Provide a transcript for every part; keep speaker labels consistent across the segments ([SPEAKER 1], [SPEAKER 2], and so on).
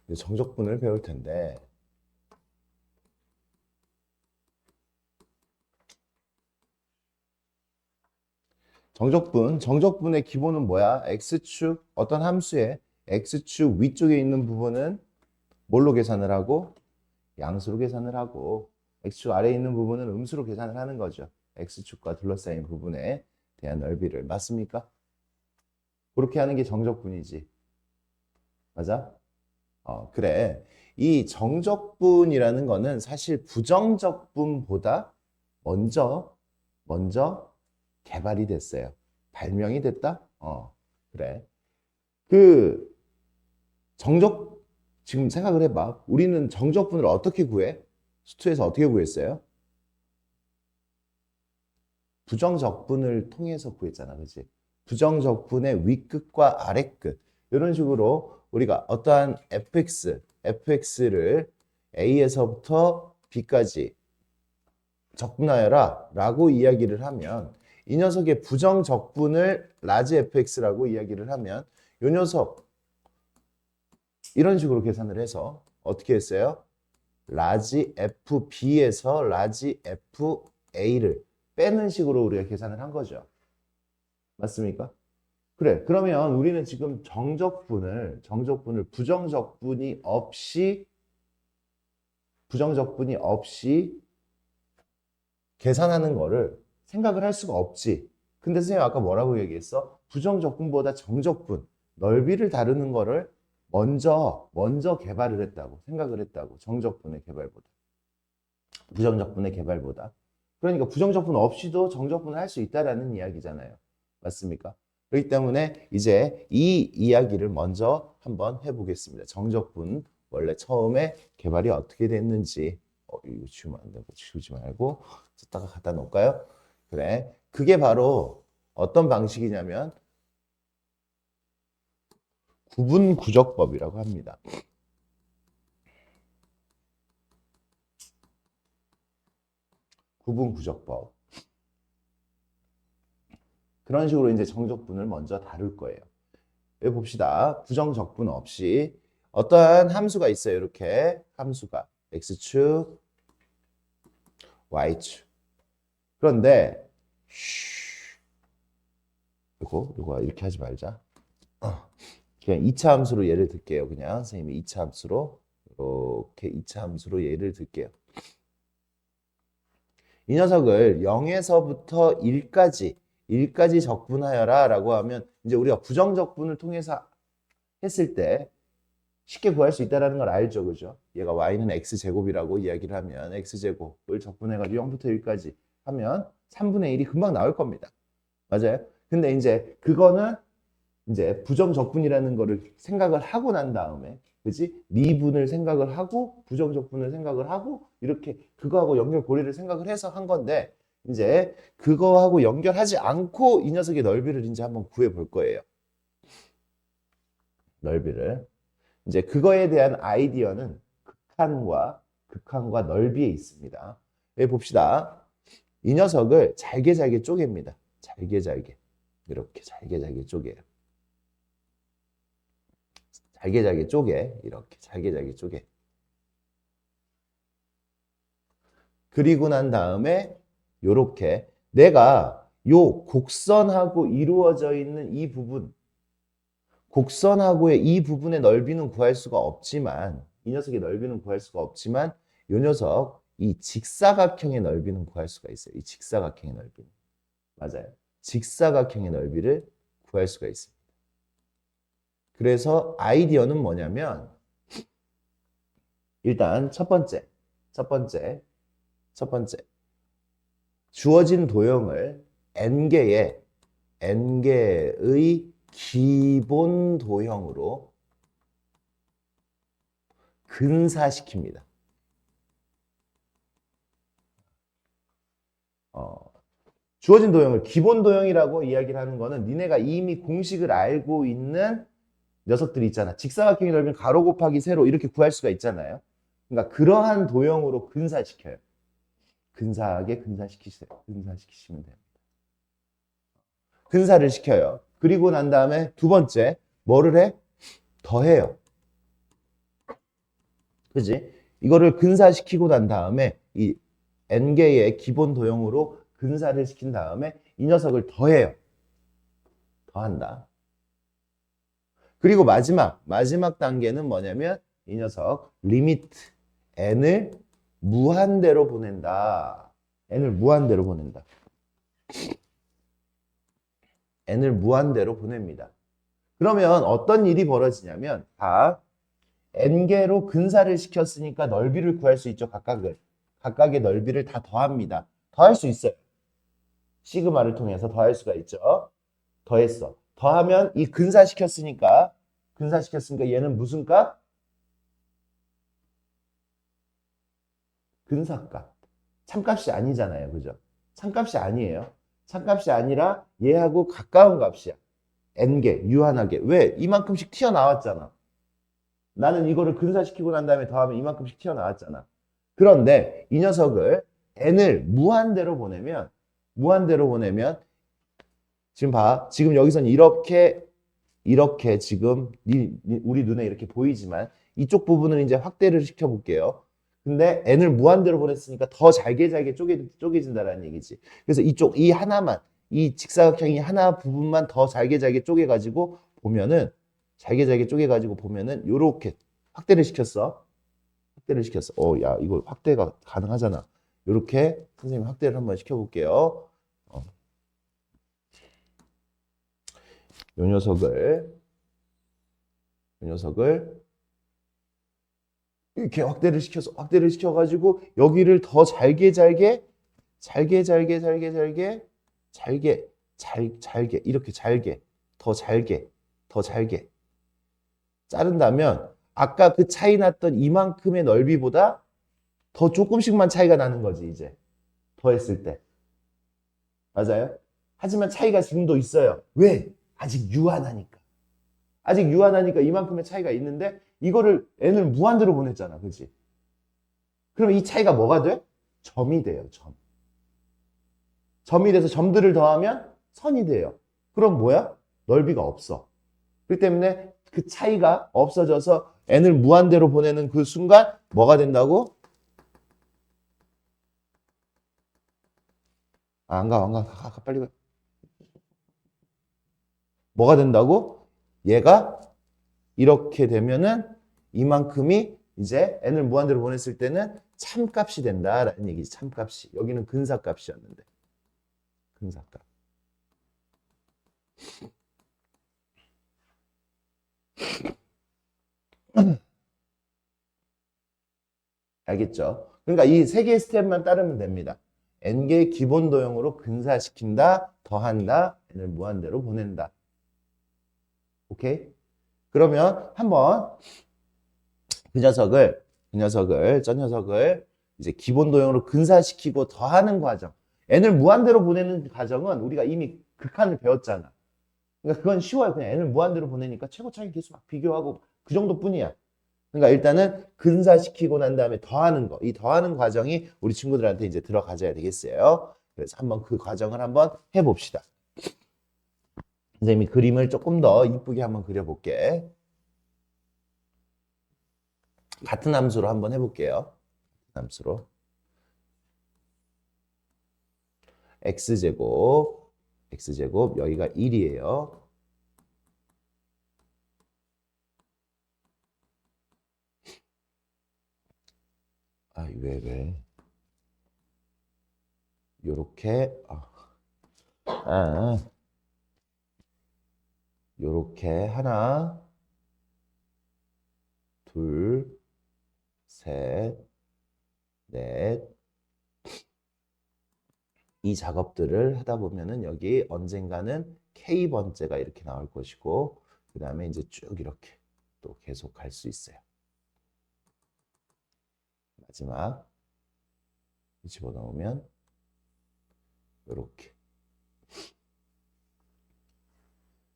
[SPEAKER 1] 이제 정적분을 배울 텐데 정적분의 기본은 뭐야? x축 어떤 함수의 x축 위쪽에 있는 부분은 뭘로 계산을 하고 양수로 계산을 하고 x축 아래에 있는 부분은 음수로 계산을 하는 거죠. x축과 둘러싸인 부분에 대한 넓이를. 맞습니까? 그렇게 하는 게 정적분이지. 맞아? 그래. 이 정적분이라는 거는 사실 부정적분보다 먼저 개발이 됐어요. 발명이 됐다? 그래. 그 정적 지금 생각을 해봐. 우리는 정적분을 어떻게 구해? 수투에서 어떻게 구했어요? 부정적분을 통해서 구했잖아, 그지? 부정적분의 윗끝과 아랫끝 이런 식으로 우리가 어떠한 fx를 a에서부터 b까지 적분하여라 라고 이야기를 하면 이 녀석의 부정적분을 라지 fx라고 이야기를 하면 이 녀석 이런 식으로 계산을 해서 어떻게 했어요? 라지 fb에서 라지 fa를 빼는 식으로 우리가 계산을 한 거죠. 맞습니까? 그래. 그러면 우리는 지금 정적분을 부정적분이 없이 계산하는 거를 생각을 할 수가 없지. 근데 선생님 아까 뭐라고 얘기했어? 부정적분보다 정적분, 넓이를 다루는 거를 먼저 개발을 했다고, 생각을 했다고. 정적분의 개발보다. 부정적분의 개발보다. 그러니까 부정적분 없이도 정적분을 할 수 있다라는 이야기잖아요. 맞습니까? 그렇기 때문에 이제 이 이야기를 먼저 한번 해보겠습니다. 정적분 원래 처음에 개발이 어떻게 됐는지 이거 지우면 안 되고 지우지 말고 썼다가 갖다 놓을까요? 그래. 그게 바로 어떤 방식이냐면 구분구적법이라고 합니다. 구분구적법. 그런 식으로 이제 정적분을 먼저 다룰 거예요. 여기 봅시다. 부정적분 없이 어떠한 함수가 있어요. 이렇게 함수가 x축, y축. 그런데 이거 이렇게 하지 말자. 그냥 2차 함수로 예를 들게요. 그냥 선생님이 2차 함수로 이렇게 2차 함수로 예를 들게요. 이 녀석을 0에서부터 1까지 적분하여라 라고 하면 이제 우리가 부정적분을 통해서 했을 때 쉽게 구할 수 있다는 걸 알죠. 그죠? 얘가 y는 x제곱이라고 이야기를 하면 x제곱을 적분해가지고 0부터 1까지 하면 3분의 1이 금방 나올 겁니다. 맞아요? 근데 이제 그거는 이제 부정적분이라는 거를 생각을 하고 난 다음에 그지? 미분을 생각을 하고 부정적분을 생각을 하고 이렇게 그거하고 연결고리를 생각을 해서 한 건데 이제 그거하고 연결하지 않고 이 녀석의 넓이를 이제 한번 구해 볼 거예요. 넓이를. 이제 그거에 대한 아이디어는 극한과 넓이에 있습니다. 여기 봅시다. 이 녀석을 잘게 쪼갭니다. 잘게 이렇게 잘게 쪼개요. 잘게 쪼개 이렇게 잘게 쪼개. 그리고 난 다음에 요렇게 내가 요 곡선하고 이루어져 있는 이 부분 곡선하고의 이 부분의 넓이는 구할 수가 없지만 이 녀석의 넓이는 구할 수가 없지만 이 녀석 이 직사각형의 넓이는 구할 수가 있어요. 이 직사각형의 넓이는. 맞아요. 직사각형의 넓이를 구할 수가 있습니다. 그래서 아이디어는 뭐냐면 일단 첫 번째 주어진 도형을 n개의 기본 도형으로 근사시킵니다. 주어진 도형을 기본 도형이라고 이야기를 하는 거는 니네가 이미 공식을 알고 있는 녀석들이 있잖아. 직사각형이 넓이는 가로 곱하기 세로 이렇게 구할 수가 있잖아요. 그러니까 그러한 도형으로 근사시켜요. 근사하게 근사시키시면 돼요. 근사를 시켜요. 그리고 난 다음에 두 번째 뭐를 해? 더해요. 그지? 이거를 근사시키고 난 다음에 이 n개의 기본 도형으로 근사를 시킨 다음에 이 녀석을 더해요. 더한다. 그리고 마지막 단계는 뭐냐면 이 녀석 리미트 n을 무한대로 보낸다. n을 무한대로 보낸다. n을 무한대로 보냅니다. 그러면 어떤 일이 벌어지냐면 n개로 근사를 시켰으니까 넓이를 구할 수 있죠. 각각의 넓이를 다 더합니다. 더할 수 있어요. 시그마를 통해서 더할 수가 있죠. 더했어. 더하면 이 근사시켰으니까 얘는 무슨 값? 근사값. 참값이 아니잖아요. 그죠? 참값이 아니에요. 참값이 아니라 얘하고 가까운 값이야. n개, 유한하게. 왜? 이만큼씩 튀어나왔잖아. 나는 이거를 근사시키고 난 다음에 더하면 이만큼씩 튀어나왔잖아. 그런데 이 녀석을 n을 무한대로 보내면 지금 봐. 지금 여기선 이렇게 지금 우리 눈에 이렇게 보이지만 이쪽 부분을 이제 확대를 시켜볼게요. 근데 n을 무한대로 보냈으니까 더 잘게 쪼개진다라는 얘기지. 그래서 이 하나만, 이 직사각형이 하나 부분만 더 잘게 쪼개가지고 보면은 요렇게 확대를 시켰어. 야, 이거 확대가 가능하잖아. 요렇게 선생님 확대를 한번 시켜볼게요. 요 녀석을 이렇게 확대를 시켜가지고 여기를 더 잘게 이렇게 더 잘게 자른다면 아까 그 차이 났던 이만큼의 넓이보다 더 조금씩만 차이가 나는 거지 이제 더했을 때. 맞아요? 하지만 차이가 지금도 있어요. 왜? 아직 유한하니까 이만큼의 차이가 있는데 이거를 n을 무한대로 보냈잖아. 그치? 그럼 이 차이가 뭐가 돼? 점이 돼요. 점이 돼서 점들을 더하면 선이 돼요. 그럼 뭐야? 넓이가 없어. 그렇기 때문에 그 차이가 없어져서 n을 무한대로 보내는 그 순간 뭐가 된다고? 안 가. 빨리 가. 뭐가 된다고? 얘가 이렇게 되면은 이만큼이 이제 n을 무한대로 보냈을 때는 참값이 된다라는 얘기지. 참값이. 여기는 근사값이었는데. 근사값. 알겠죠? 그러니까 이 세 개의 스텝만 따르면 됩니다. n개의 기본 도형으로 근사시킨다, 더한다, n을 무한대로 보낸다. 오케이? 그러면 한번 저 녀석을 이제 기본 도형으로 근사시키고 더하는 과정. n을 무한대로 보내는 과정은 우리가 이미 극한을 배웠잖아. 그러니까 그건 쉬워요. 그냥 n을 무한대로 보내니까 최고 차이 계수 막 비교하고 그 정도뿐이야. 그러니까 일단은 근사시키고 난 다음에 더하는 거. 이 더하는 과정이 우리 친구들한테 이제 들어가져야 되겠어요. 그래서 한번 그 과정을 한번 해봅시다. 선생님이 그림을 조금 더 이쁘게 한번 그려볼게. 같은 함수로 한번 해볼게요. 함수로. x제곱 여기가 1이에요. 아, 왜? 요렇게, 요렇게 하나, 둘, 셋, 넷. 이 작업들을 하다 보면은 여기 언젠가는 K번째가 이렇게 나올 것이고, 그 다음에 이제 쭉 이렇게 또 계속 갈 수 있어요. 마지막 집어넣으면 이렇게.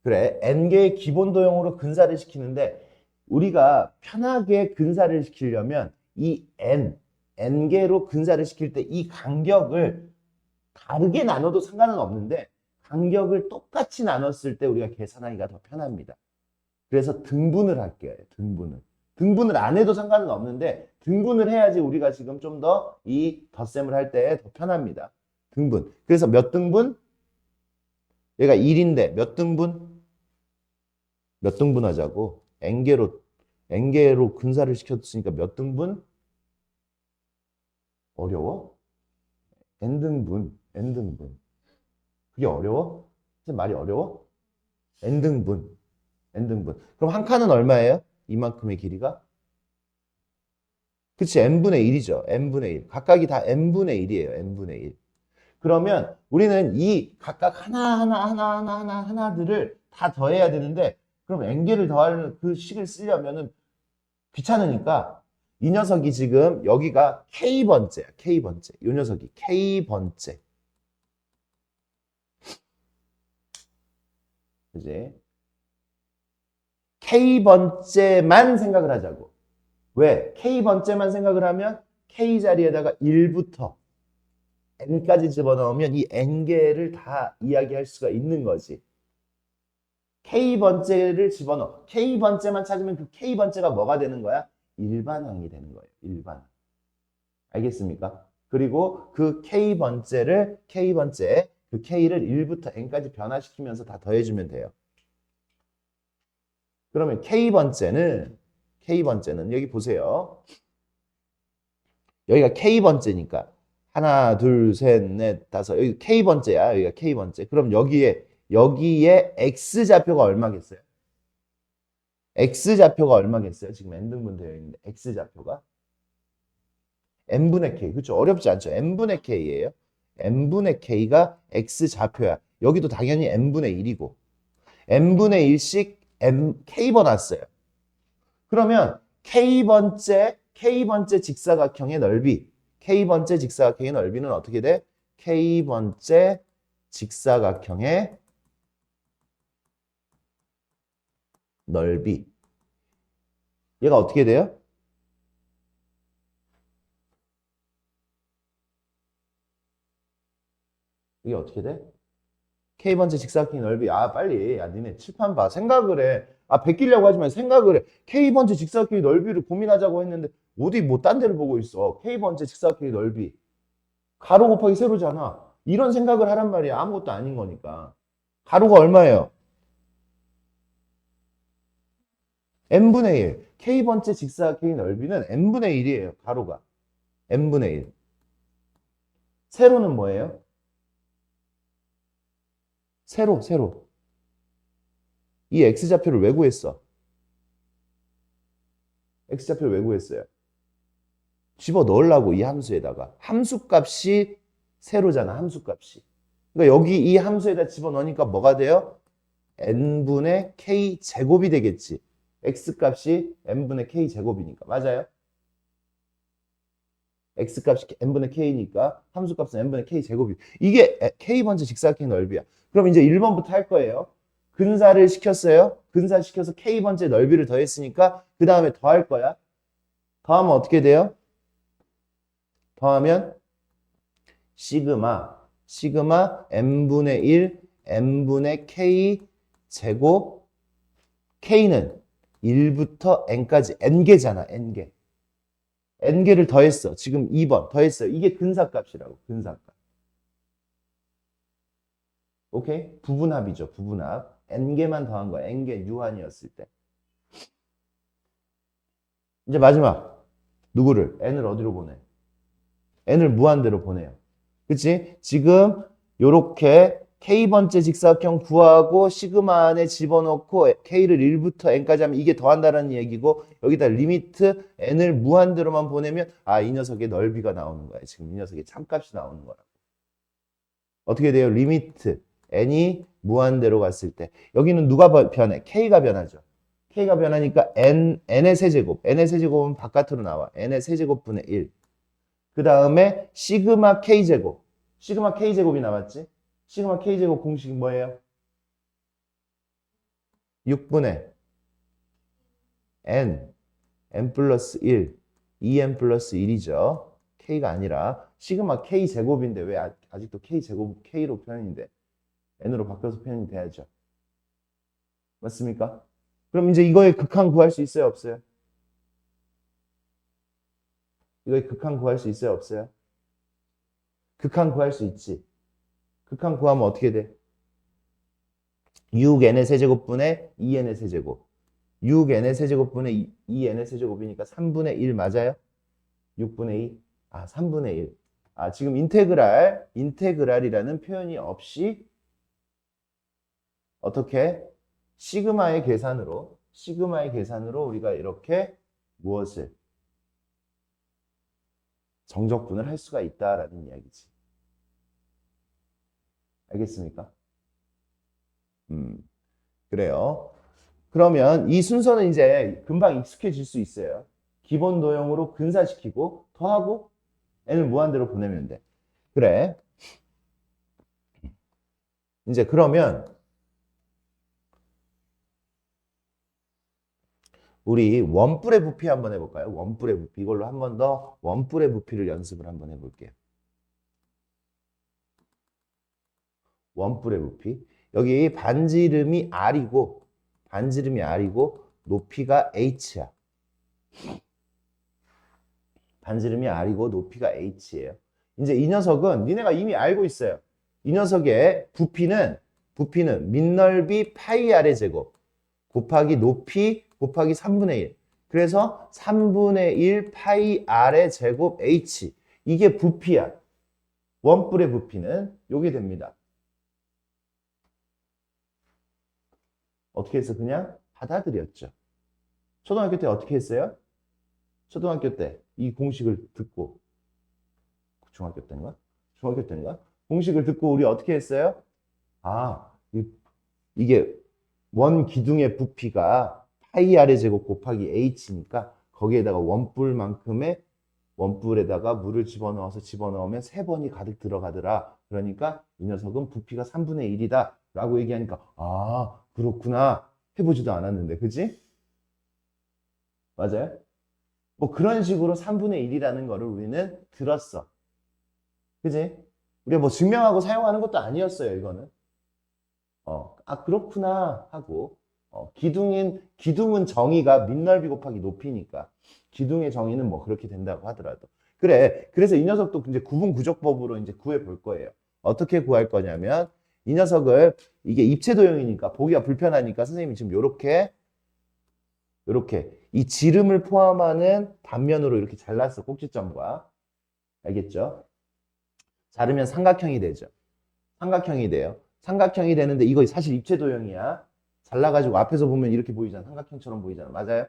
[SPEAKER 1] 그래, n개의 기본 도형으로 근사를 시키는데 우리가 편하게 근사를 시키려면 이 n개로 근사를 시킬 때 이 간격을 다르게 나눠도 상관은 없는데 간격을 똑같이 나눴을 때 우리가 계산하기가 더 편합니다. 그래서 등분을 할게요. 등분을. 등분을 안 해도 상관은 없는데 등분을 해야지 우리가 지금 좀 더 이 덧셈을 할 때 더 편합니다. 등분. 그래서 몇 등분? 얘가 1인데 몇 등분? 몇 등분 하자고? n개로 근사를 시켰으니까 몇 등분? 어려워? n등분. 그게 어려워? 선생님 말이 어려워? n등분. 그럼 한 칸은 얼마예요? 이만큼의 길이가? 그치, n분의 1이죠. n분의 1. 각각이 다 n분의 1이에요. n분의 1. 그러면 우리는 이 각각 하나들을 다 더해야 되는데, 그럼 n개를 더할 그 식을 쓰려면은 귀찮으니까 이 녀석이 지금 여기가 k번째야. k번째. 이 녀석이 k번째. 그지? k번째만 생각을 하자고. 왜? k번째만 생각을 하면 k 자리에다가 1부터 n까지 집어넣으면 이 n개를 다 이야기할 수가 있는 거지. k번째를 집어넣어. k번째만 찾으면 그 k번째가 뭐가 되는 거야? 일반항이 되는 거예요. 일반항. 알겠습니까? 그리고 그 k번째, 그 k를 1부터 n까지 변화시키면서 다 더해주면 돼요. 그러면 k번째는 여기 보세요. 여기가 k번째니까 하나, 둘, 셋, 넷, 다섯. 여기 k번째야. 여기가 k번째. 그럼 여기에 x좌표가 얼마겠어요? x좌표가 얼마겠어요? 지금 n등분 되어 있는데 x좌표가 n분의 k. 그렇죠? 어렵지 않죠? n분의 k예요. n분의 k가 x좌표야. 여기도 당연히 n분의 1이고 n분의 1씩 k번 왔어요. 그러면 k번째 직사각형의 넓이, k번째 직사각형의 넓이는 어떻게 돼? k번째 직사각형의 넓이. 얘가 어떻게 돼요? 이게 어떻게 돼? k번째 직사각형의 넓이. 아, 빨리. 야, 니네 칠판 봐. 생각을 해. 아, 베끼려고 하지 말고 생각을 해. k번째 직사각형의 넓이를 고민하자고 했는데 어디 뭐 딴 데를 보고 있어. k번째 직사각형의 넓이. 가로 곱하기 세로잖아. 이런 생각을 하란 말이야. 아무것도 아닌 거니까. 가로가 얼마예요? n분의 1. k번째 직사각형의 넓이는 n분의 1이에요. 가로가. n분의 1. 세로는 뭐예요? 세로. 이 x좌표를 왜 구했어? x좌표를 왜 구했어요? 집어 넣으려고 이 함수에다가. 함수값이 세로잖아. 함수값이. 그러니까 여기 이 함수에다 집어 넣으니까 뭐가 돼요? n분의 k 제곱이 되겠지. x값이 n분의 k 제곱이니까. 맞아요? x값이 n분의 k니까 함수값은 n분의 k 제곱이. 이게 k번째 직사각형의 넓이야. 그럼 이제 1번부터 할 거예요. 근사를 시켰어요. 근사 시켜서 k번째 넓이를 더했으니까 그 다음에 더할 거야. 더하면 어떻게 돼요? 더하면 시그마 n분의 1 n분의 k 제곱. k는 1부터 n까지 n개잖아. n개를 더했어. 지금 2번 더했어요. 이게 근사값이라고. 근사값. 오케이? 부분합이죠. 부분합. n개만 더한 거야. n개 유한이었을 때. 이제 마지막. 누구를? n을 어디로 보내? n을 무한대로 보내요. 그치? 지금 요렇게 k번째 직사각형 구하고 시그마 안에 집어넣고 k를 1부터 n까지 하면 이게 더한다는 얘기고, 여기다 리미트 n을 무한대로만 보내면 이 녀석의 넓이가 나오는 거야. 지금 이 녀석의 참값이 나오는 거라. 어떻게 돼요? 리미트 n이 무한대로 갔을 때 여기는 누가 변해? k가 변하죠. k가 변하니까 n의 세제곱은 바깥으로 나와. n의 세제곱분의 1. 그 다음에 시그마 k제곱이 나왔지? 시그마 k제곱 공식이 뭐예요? 6분의 n 플러스 1, 2n 플러스 1이죠. k가 아니라 시그마 k제곱인데 왜 아직도 k제곱 k로 표현인데 n으로 바뀌어서 표현이 돼야죠. 맞습니까? 그럼 이제 이거의 극한 구할 수 있어요? 없어요? 이거 극한 구할 수 있어요, 없어요? 극한 구할 수 있지. 극한 구하면 어떻게 돼? 6n의 세제곱분의 2n의 세제곱. 6n의 세제곱분의 2n의 세제곱이니까 3분의 1 맞아요? 6분의 2? 아, 3분의 1. 아, 지금 인테그랄이라는 표현이 없이 어떻게? 시그마의 계산으로 우리가 이렇게 무엇을? 정적분을 할 수가 있다라는 이야기지. 알겠습니까? 그래요. 그러면 이 순서는 이제 금방 익숙해질 수 있어요. 기본 도형으로 근사시키고 더하고 n을 무한대로 보내면 돼. 그래. 이제 그러면 우리 원뿔의 부피 한번 해볼까요? 원뿔의 부피. 이걸로 한 번 더 원뿔의 부피를 연습을 한번 해볼게요. 원뿔의 부피. 여기 반지름이 R이고 높이가 H야. 반지름이 R이고 높이가 H예요. 이제 이 녀석은 니네가 이미 알고 있어요. 이 녀석의 부피는 민넓이 파이 R의 제곱 곱하기 높이 곱하기 3분의 1. 그래서 3분의 1 파이 R의 제곱 H. 이게 부피야. 원뿔의 부피는 요게 됩니다. 어떻게 해서 그냥 받아들였죠. 초등학교 때 어떻게 했어요? 초등학교 때 이 공식을 듣고 중학교 때인가? 공식을 듣고 우리 어떻게 했어요? 아, 이게 원 기둥의 부피가 파이 R의 제곱 곱하기 H니까 거기에다가 원뿔에다가 물을 집어넣으면 3번이 가득 들어가더라. 그러니까 이 녀석은 부피가 3분의 1이다 라고 얘기하니까 아, 그렇구나. 해보지도 않았는데, 그지? 맞아요? 뭐 그런 식으로 3분의 1이라는 거를 우리는 들었어. 그지? 우리가 뭐 증명하고 사용하는 것도 아니었어요, 이거는. 아, 그렇구나 하고, 기둥은 정의가 민넓이 곱하기 높이니까, 기둥의 정의는 뭐 그렇게 된다고 하더라도. 그래, 그래서 이 녀석도 이제 구분구조법으로 이제 구해 볼 거예요. 어떻게 구할 거냐면, 이 녀석을, 이게 입체도형이니까, 보기가 불편하니까 선생님이 지금 요렇게, 이 지름을 포함하는 단면으로 이렇게 잘랐어, 꼭지점과. 알겠죠? 자르면 삼각형이 되죠. 삼각형이 돼요. 삼각형이 되는데 이거 사실 입체도형이야. 잘라가지고 앞에서 보면 이렇게 보이잖아. 삼각형처럼 보이잖아. 맞아요?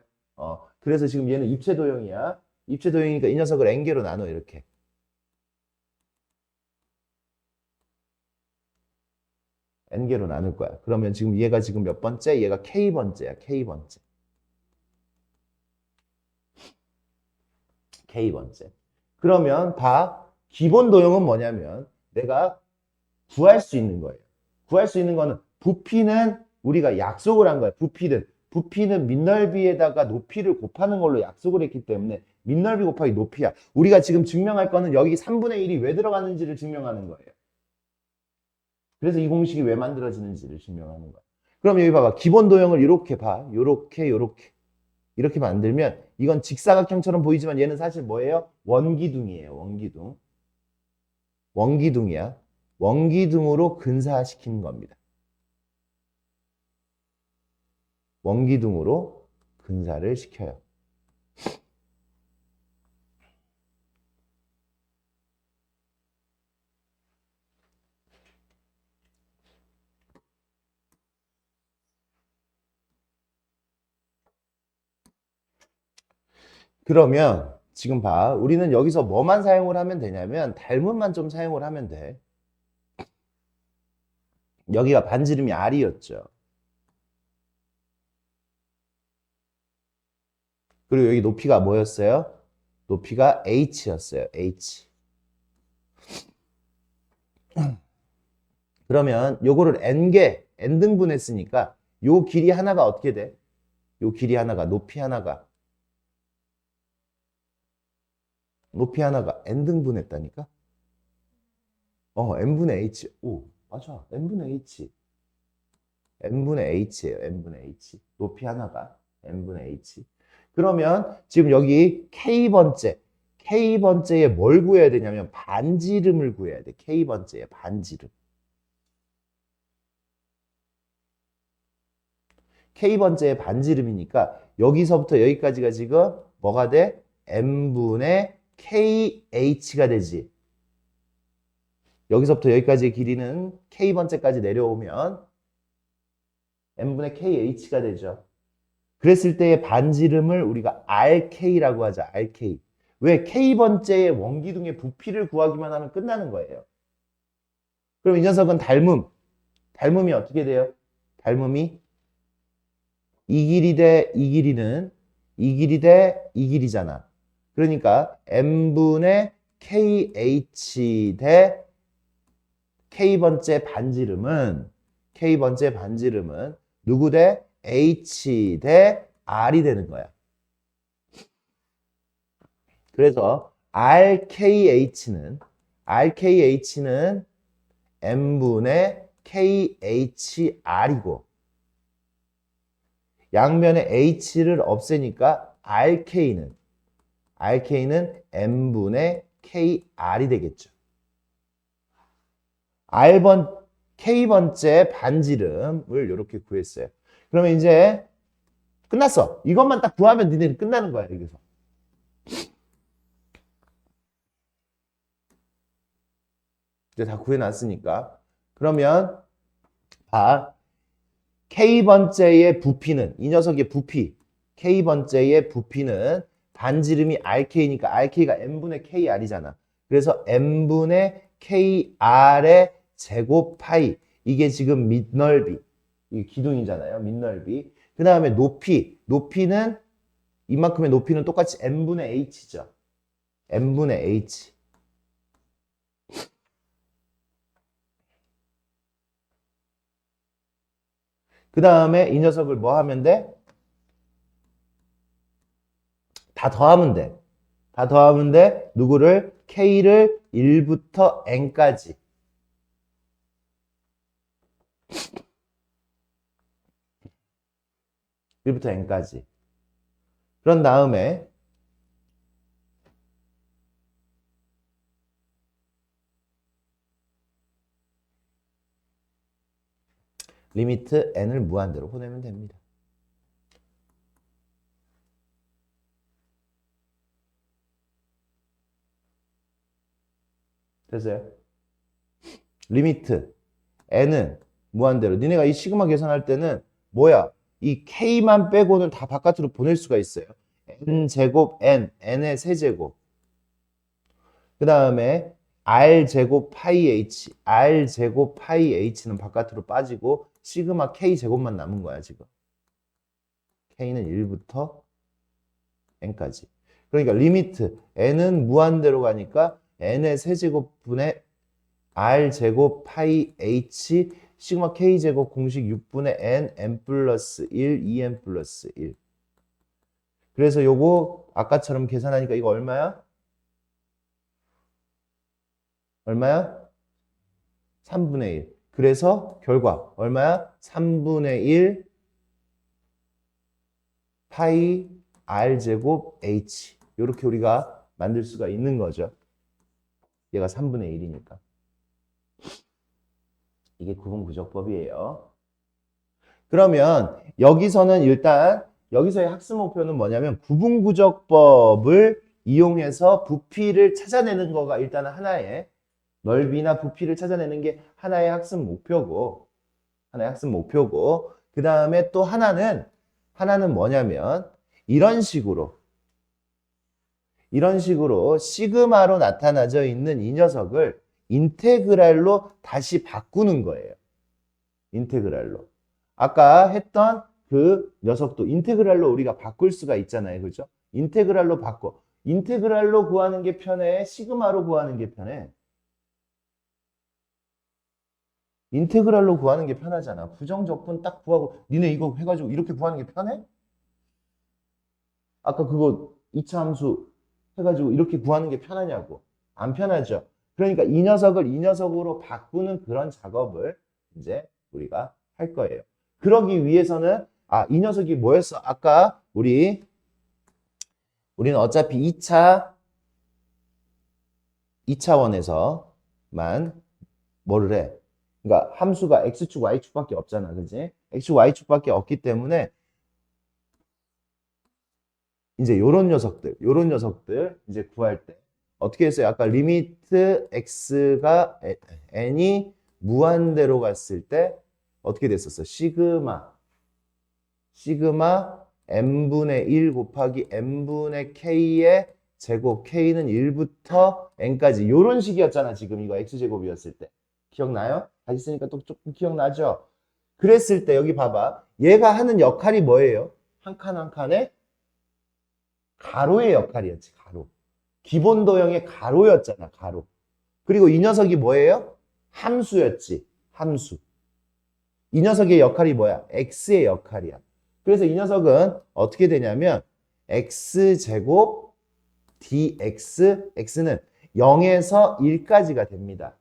[SPEAKER 1] 그래서 지금 얘는 입체도형이야. 입체도형이니까 이 녀석을 n개로 나눠 이렇게. n개로 나눌 거야. 그러면 지금 얘가 지금 몇 번째? 얘가 k번째야. k번째. k번째. 그러면 봐. 기본 도형은 뭐냐면 내가 구할 수 있는 거예요. 구할 수 있는 거는 부피는 우리가 약속을 한 거예요. 부피는 민넓이에다가 높이를 곱하는 걸로 약속을 했기 때문에 민넓이 곱하기 높이야. 우리가 지금 증명할 거는 여기 3분의 1이 왜 들어가는지를 증명하는 거예요. 그래서 이 공식이 왜 만들어지는지를 증명하는 거야. 그럼 여기 봐봐. 기본 도형을 이렇게 봐. 요렇게 이렇게 만들면 이건 직사각형처럼 보이지만 얘는 사실 뭐예요? 원기둥이에요. 원기둥이야. 원기둥으로 근사시키는 겁니다. 원기둥으로 근사를 시켜요. 그러면 지금 봐. 우리는 여기서 뭐만 사용을 하면 되냐면 닮음만 좀 사용을 하면 돼. 여기가 반지름이 R이었죠. 그리고 여기 높이가 뭐였어요? 높이가 H였어요. H. 그러면 요거를 N등분 했으니까 요 길이 하나가 어떻게 돼? 요 길이 하나가, 높이 하나가 N등분 했다니까? N분의 H. 오, 맞아. N분의 H. n분의 h예요. n분의 h. 높이 하나가 n분의 h. 그러면 지금 여기 k번째 K번째에 뭘 구해야 되냐면 반지름을 구해야 돼. K번째에 반지름. K번째의 반지름이니까 여기서부터 여기까지가 지금 뭐가 돼? N분의 KH가 되지. 여기서부터 여기까지의 길이는 K번째까지 내려오면 N분의 KH가 되죠. 그랬을 때의 반지름을 우리가 RK라고 하자. RK. 왜? K번째의 원기둥의 부피를 구하기만 하면 끝나는 거예요. 그럼 이 녀석은 닮음. 닮음이 어떻게 돼요? 닮음이 이 길이 대 이 길이는 이 길이 대 이 길이잖아. 그러니까 N분의 KH 대 K번째 반지름은 누구 대 H 대 R이 되는 거야. 그래서 RKH는 N분의 KHR이고 양면에 H를 없애니까 RK는 N분의 KR이 되겠죠. K번째 반지름을 이렇게 구했어요. 그러면 이제 끝났어. 이것만 딱 구하면 니네는 끝나는 거야, 여기서. 이제 다 구해놨으니까. 그러면 K번째의 부피는 이 녀석의 부피 K번째의 부피는 반지름이 RK니까 RK가 N분의 KR이잖아. 그래서 N분의 KR의 제곱 파이 이게 지금 밑넓이 이 기둥이잖아요. 밑넓이. 그 다음에 높이는 이만큼의 높이는 똑같이 N분의 H죠. N분의 H. 그 다음에 이 녀석을 뭐 하면 돼? 다 더하면 돼. 다 더하면 돼. 누구를? K를 1부터 N까지. B부터 N까지. 그런 다음에 리미트 N을 무한대로 보내면 됩니다. 됐어요? 리미트 N은 무한대로. 니네가 이 시그마 계산할 때는 뭐야? 이 K만 빼고는 다 바깥으로 보낼 수가 있어요. N제곱 N, N의 세제곱. 그 다음에 R제곱 파이 H, R제곱 파이 H는 바깥으로 빠지고 시그마 K제곱만 남은 거야, 지금. K는 1부터 N까지. 그러니까 리미트 N은 무한대로 가니까 N의 세제곱분의 R제곱 파이 H 시그마 K제곱 공식 6분의 N, N 플러스 1, 2N 플러스 1. 그래서 요거 아까처럼 계산하니까 이거 얼마야? 얼마야? 3분의 1. 그래서 결과 얼마야? 3분의 1 파이 R제곱 H. 이렇게 우리가 만들 수가 있는 거죠. 얘가 3분의 1이니까. 이게 구분구적법이에요. 그러면 여기서는 일단 여기서의 학습 목표는 뭐냐면 구분구적법을 이용해서 부피를 찾아내는 거가 일단 하나의 넓이나 부피를 찾아내는 게 하나의 학습 목표고 그 다음에 또 하나는 뭐냐면 이런 식으로 시그마로 나타나져 있는 이 녀석을 인테그랄로 다시 바꾸는 거예요. 인테그랄로. 아까 했던 그 녀석도 인테그랄로 우리가 바꿀 수가 있잖아요. 그죠? 인테그랄로 바꿔. 인테그랄로 구하는 게 편해? 시그마로 구하는 게 편해? 인테그랄로 구하는 게 편하잖아. 부정적분 딱 구하고 니네 이거 해가지고 이렇게 구하는 게 편해? 아까 그거 2차 함수 해가지고 이렇게 구하는 게 편하냐고. 안 편하죠. 그러니까 이 녀석을 이 녀석으로 바꾸는 그런 작업을 이제 우리가 할 거예요. 그러기 위해서는 이 녀석이 뭐였어? 아까 우리는 어차피 2차 2차원에서만 뭐를 해? 그러니까 함수가 x축, y축밖에 없잖아. 그지? x축, y축밖에 없기 때문에 이제 요런 녀석들 이제 구할 때 어떻게 했어요? 아까 리미트 x가 n이 무한대로 갔을 때 어떻게 됐었어? 시그마 n분의 1 곱하기 n분의 k의 제곱, k는 1부터 n까지 요런 식이었잖아. 지금 이거 x제곱이었을 때. 기억나요? 다시 쓰니까 또 조금 기억나죠? 그랬을 때 여기 봐봐. 얘가 하는 역할이 뭐예요? 한 칸 한 칸에 가로의 역할이었지. 가로. 기본 도형의 가로였잖아. 가로. 그리고 이 녀석이 뭐예요? 함수였지. 함수. 이 녀석의 역할이 뭐야? x의 역할이야. 그래서 이 녀석은 어떻게 되냐면 x제곱 dx, x는 0에서 1까지가 됩니다.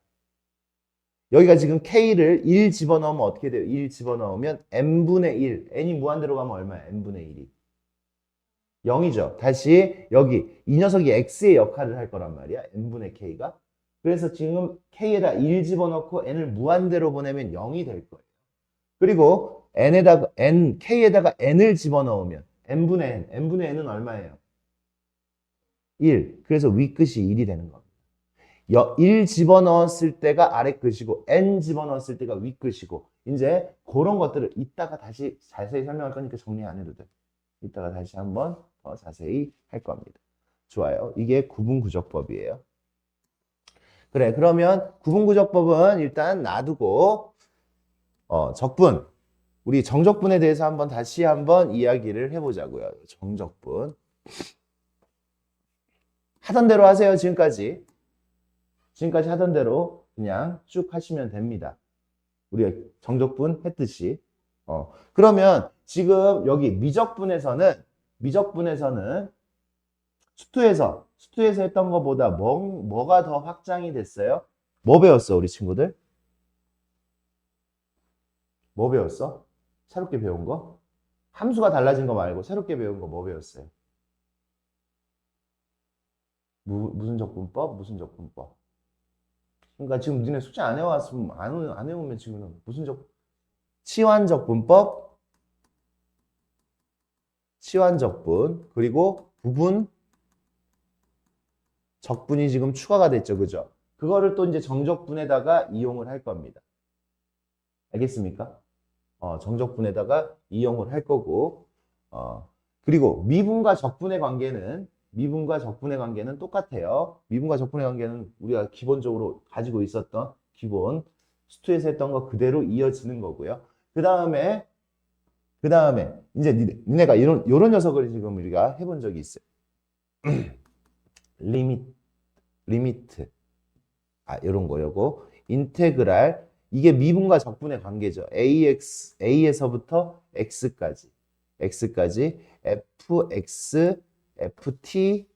[SPEAKER 1] 여기가 지금 k를 1 집어넣으면 어떻게 돼요? 1 집어넣으면 n분의 1. n이 무한대로 가면 얼마야? n분의 1이. 0이죠. 다시 여기 이 녀석이 x의 역할을 할 거란 말이야. n분의 k가. 그래서 지금 k에다 1 집어넣고 n을 무한대로 보내면 0이 될 거예요. 그리고 k에다가 n을 집어넣으면 n분의 n은 얼마예요? 1. 그래서 윗끝이 1이 되는 겁니다. 1 집어넣었을 때가 아래 끝이고 n 집어넣었을 때가 윗끝이고 이제 그런 것들을 이따가 다시 자세히 설명할 거니까 정리 안 해도 돼. 이따가 다시 한번 더 자세히 할 겁니다. 좋아요. 이게 구분구적법이에요. 그래, 그러면 구분구적법은 일단 놔두고 적분, 우리 정적분에 대해서 한번 다시 한번 이야기를 해보자고요. 정적분. 하던 대로 하세요. 지금까지 하던 대로 그냥 쭉 하시면 됩니다. 우리가 정적분 했듯이. 그러면 지금 여기 미적분에서는 수투에서 했던 것보다 뭐가 더 확장이 됐어요? 뭐 배웠어, 우리 친구들? 뭐 배웠어? 새롭게 배운 거? 함수가 달라진 거 말고 새롭게 배운 거 뭐 배웠어요? 무슨 적분법? 무슨 적분법? 그러니까 지금 니네 숙제 안 해왔으면 안 해오면 지금 무슨 치환적분법, 치환적분, 그리고 부분 적분이 지금 추가가 됐죠. 그죠? 그거를 또 이제 정적분에다가 이용을 할 겁니다. 알겠습니까? 정적분에다가 이용을 할 거고, 그리고 미분과 적분의 관계는 똑같아요. 미분과 적분의 관계는 우리가 기본적으로 가지고 있었던 기본 수투에서 했던 거 그대로 이어지는 거고요. 그 다음에 이제 니네가 이런 녀석을 지금 우리가 해본 적이 있어요. 리미트. 이런 거요고. 인테그랄. 이게 미분과 적분의 관계죠. A에서부터 X까지. fx, ft,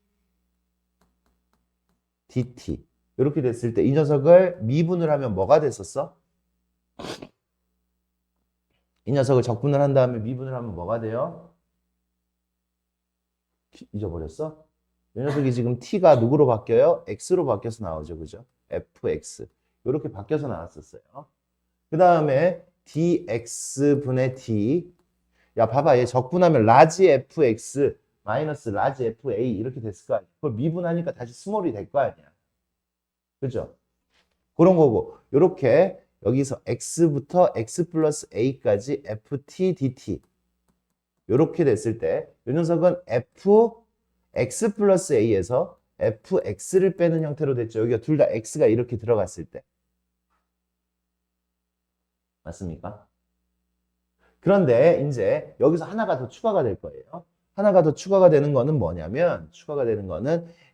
[SPEAKER 1] dt. 이렇게 됐을 때 이 녀석을 미분을 하면 뭐가 됐었어? 이 녀석을 적분을 한 다음에 미분을 하면 뭐가 돼요? 잊어버렸어? 이 녀석이 지금 t가 누구로 바뀌어요? x로 바뀌어서 나오죠. 그죠? fx. 이렇게 바뀌어서 나왔었어요. 그 다음에 dx분의 d. 야, 봐봐. 얘 적분하면 라지 fx 마이너스 라지 fa 이렇게 됐을 거 아니야. 그걸 미분하니까 다시 스몰이 될 거 아니야. 그죠? 그런 거고. 이렇게 여기서 x부터 x 플러스 a까지 ft, dt. 이렇게 됐을 때 이 녀석은 fx 플러스 a에서 fx를 빼는 형태로 됐죠. 여기가 둘 다 x가 이렇게 들어갔을 때. 맞습니까? 그런데 이제 여기서 하나가 더 추가가 될 거예요. 하나가 더 추가가 되는 거는 뭐냐면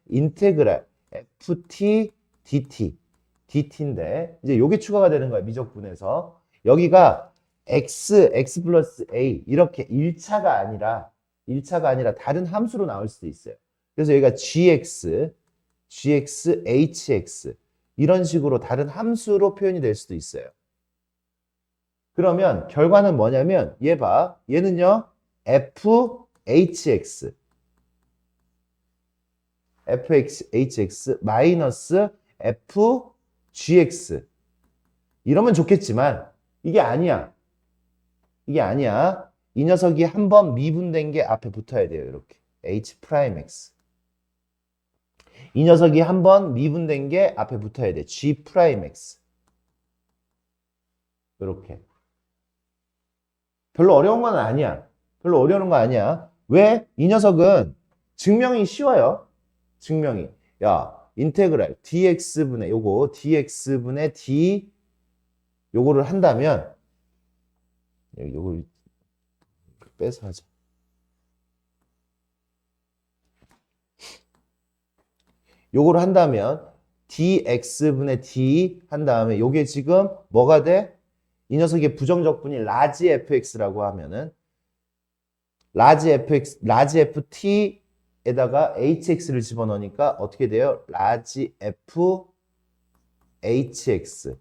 [SPEAKER 1] 인테그랄 ft, dt인데 이제 요게 추가가 되는 거야. 미적분에서. 여기가 x 플러스 a 이렇게 1차가 아니라 다른 함수로 나올 수도 있어요. 그래서 여기가 gx, hx 이런 식으로 다른 함수로 표현이 될 수도 있어요. 그러면 결과는 뭐냐면 얘 봐. 얘는요. fhx 마이너스 f gx 이러면 좋겠지만 이게 아니야. 이게 아니야. 이 녀석이 한 번 미분된 게 앞에 붙어야 돼요. 이렇게 h 프라임 x. 이 녀석이 한 번 미분된 게 앞에 붙어야 돼. g 프라임 x. 이렇게. 별로 어려운 건 아니야. 별로 어려운 거 아니야. 왜? 이 녀석은 증명이 쉬워요. 증명이. 야, 인테그랄 dx분의 요거 dx분의 d 요거를 한다면 요걸 빼서 하자. 요거를 한다면 dx분의 d 한 다음에 요게 지금 뭐가 돼? 이 녀석의 부정적분이 라지 fx라고 하면은 라지 ft에다가 hx를 집어넣으니까 어떻게 돼요? 라지 f hx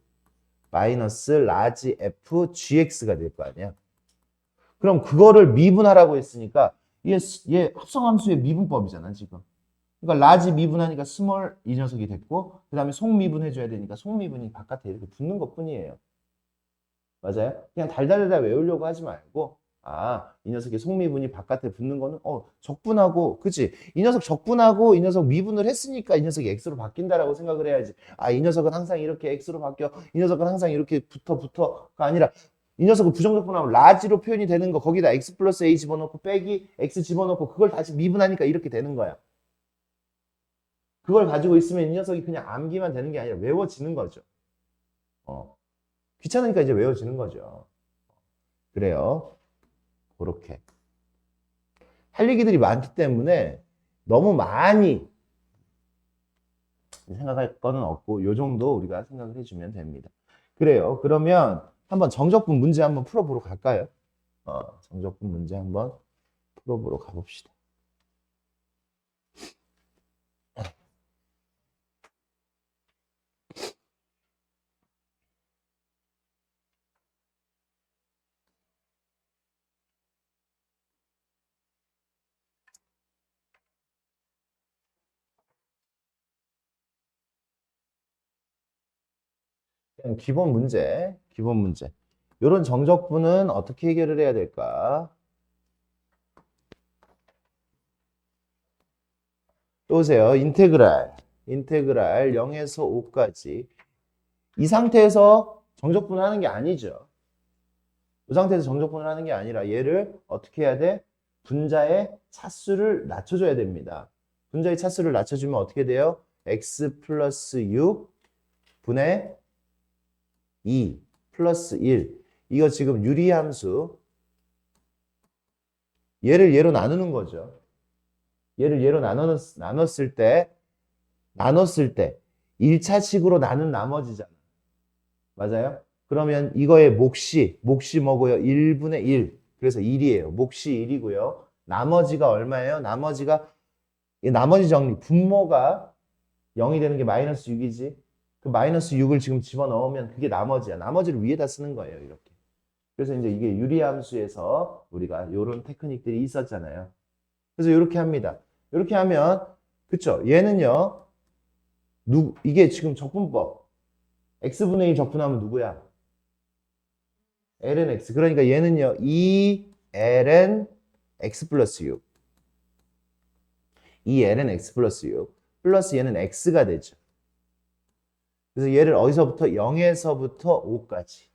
[SPEAKER 1] 마이너스 라지 f gx가 될 거 아니야. 그럼 그거를 미분하라고 했으니까 얘 합성함수의 미분법이잖아 지금. 그러니까 라지 미분하니까 스몰 이 녀석이 됐고 그 다음에 속 미분해줘야 되니까 속 미분이 바깥에 이렇게 붙는 것 뿐이에요. 맞아요? 그냥 달달달달 외우려고 하지 말고 이 녀석의 속미분이 바깥에 붙는 거는 적분하고 그치? 이 녀석 적분하고 이 녀석 미분을 했으니까 이 녀석이 x로 바뀐다라고 생각을 해야지. 이 녀석은 항상 이렇게 x로 바뀌어. 이 녀석은 항상 이렇게 붙어가 아니라 이 녀석은 부정적분하면 라지로 표현이 되는 거 거기다 x 플러스 a 집어넣고 빼기 x 집어넣고 그걸 다시 미분하니까 이렇게 되는 거야. 그걸 가지고 있으면 이 녀석이 그냥 암기만 되는 게 아니라 외워지는 거죠. 귀찮으니까 이제 외워지는 거죠. 그래요. 그렇게. 할 얘기들이 많기 때문에 너무 많이 생각할 거는 없고 요 정도 우리가 생각을 해주면 됩니다. 그래요. 그러면 한번 정적분 문제 한번 풀어보러 갈까요? 정적분 문제 한번 풀어보러 가봅시다. 그냥 기본 문제. 이런 정적분은 어떻게 해결을 해야 될까? 또 보세요. 인테그랄 0에서 5까지. 이 상태에서 정적분을 하는 게 아니죠. 이 상태에서 정적분을 하는 게 아니라 얘를 어떻게 해야 돼? 분자의 차수를 낮춰줘야 됩니다. 분자의 차수를 낮춰주면 어떻게 돼요? x 플러스 6분의 2 플러스 1. 이거 지금 유리함수. 얘를 얘로 나누는 거죠. 얘를 얘로 나눴을 때 1차식으로 나눈 나머지잖아. 맞아요? 그러면 이거의 몫이 뭐고요? 1분의 1. 그래서 1이에요. 몫이 1이고요. 나머지가 얼마예요? 나머지가 나머지 정리. 분모가 0이 되는 게 마이너스 6이지. 그 마이너스 6을 지금 집어넣으면 그게 나머지야. 나머지를 위에다 쓰는 거예요. 이렇게. 그래서 이제 이게 유리함수에서 우리가 이런 테크닉들이 있었잖아요. 그래서 이렇게 합니다. 이렇게 하면 그쵸? 얘는요. 이게 지금 적분법. x분의 1 적분하면 누구야? ln x. 그러니까 얘는요. 2ln x 플러스 6. 2ln x 플러스 6. 플러스 얘는 x가 되죠. 그래서 얘를 어디서부터? 0에서부터 5까지.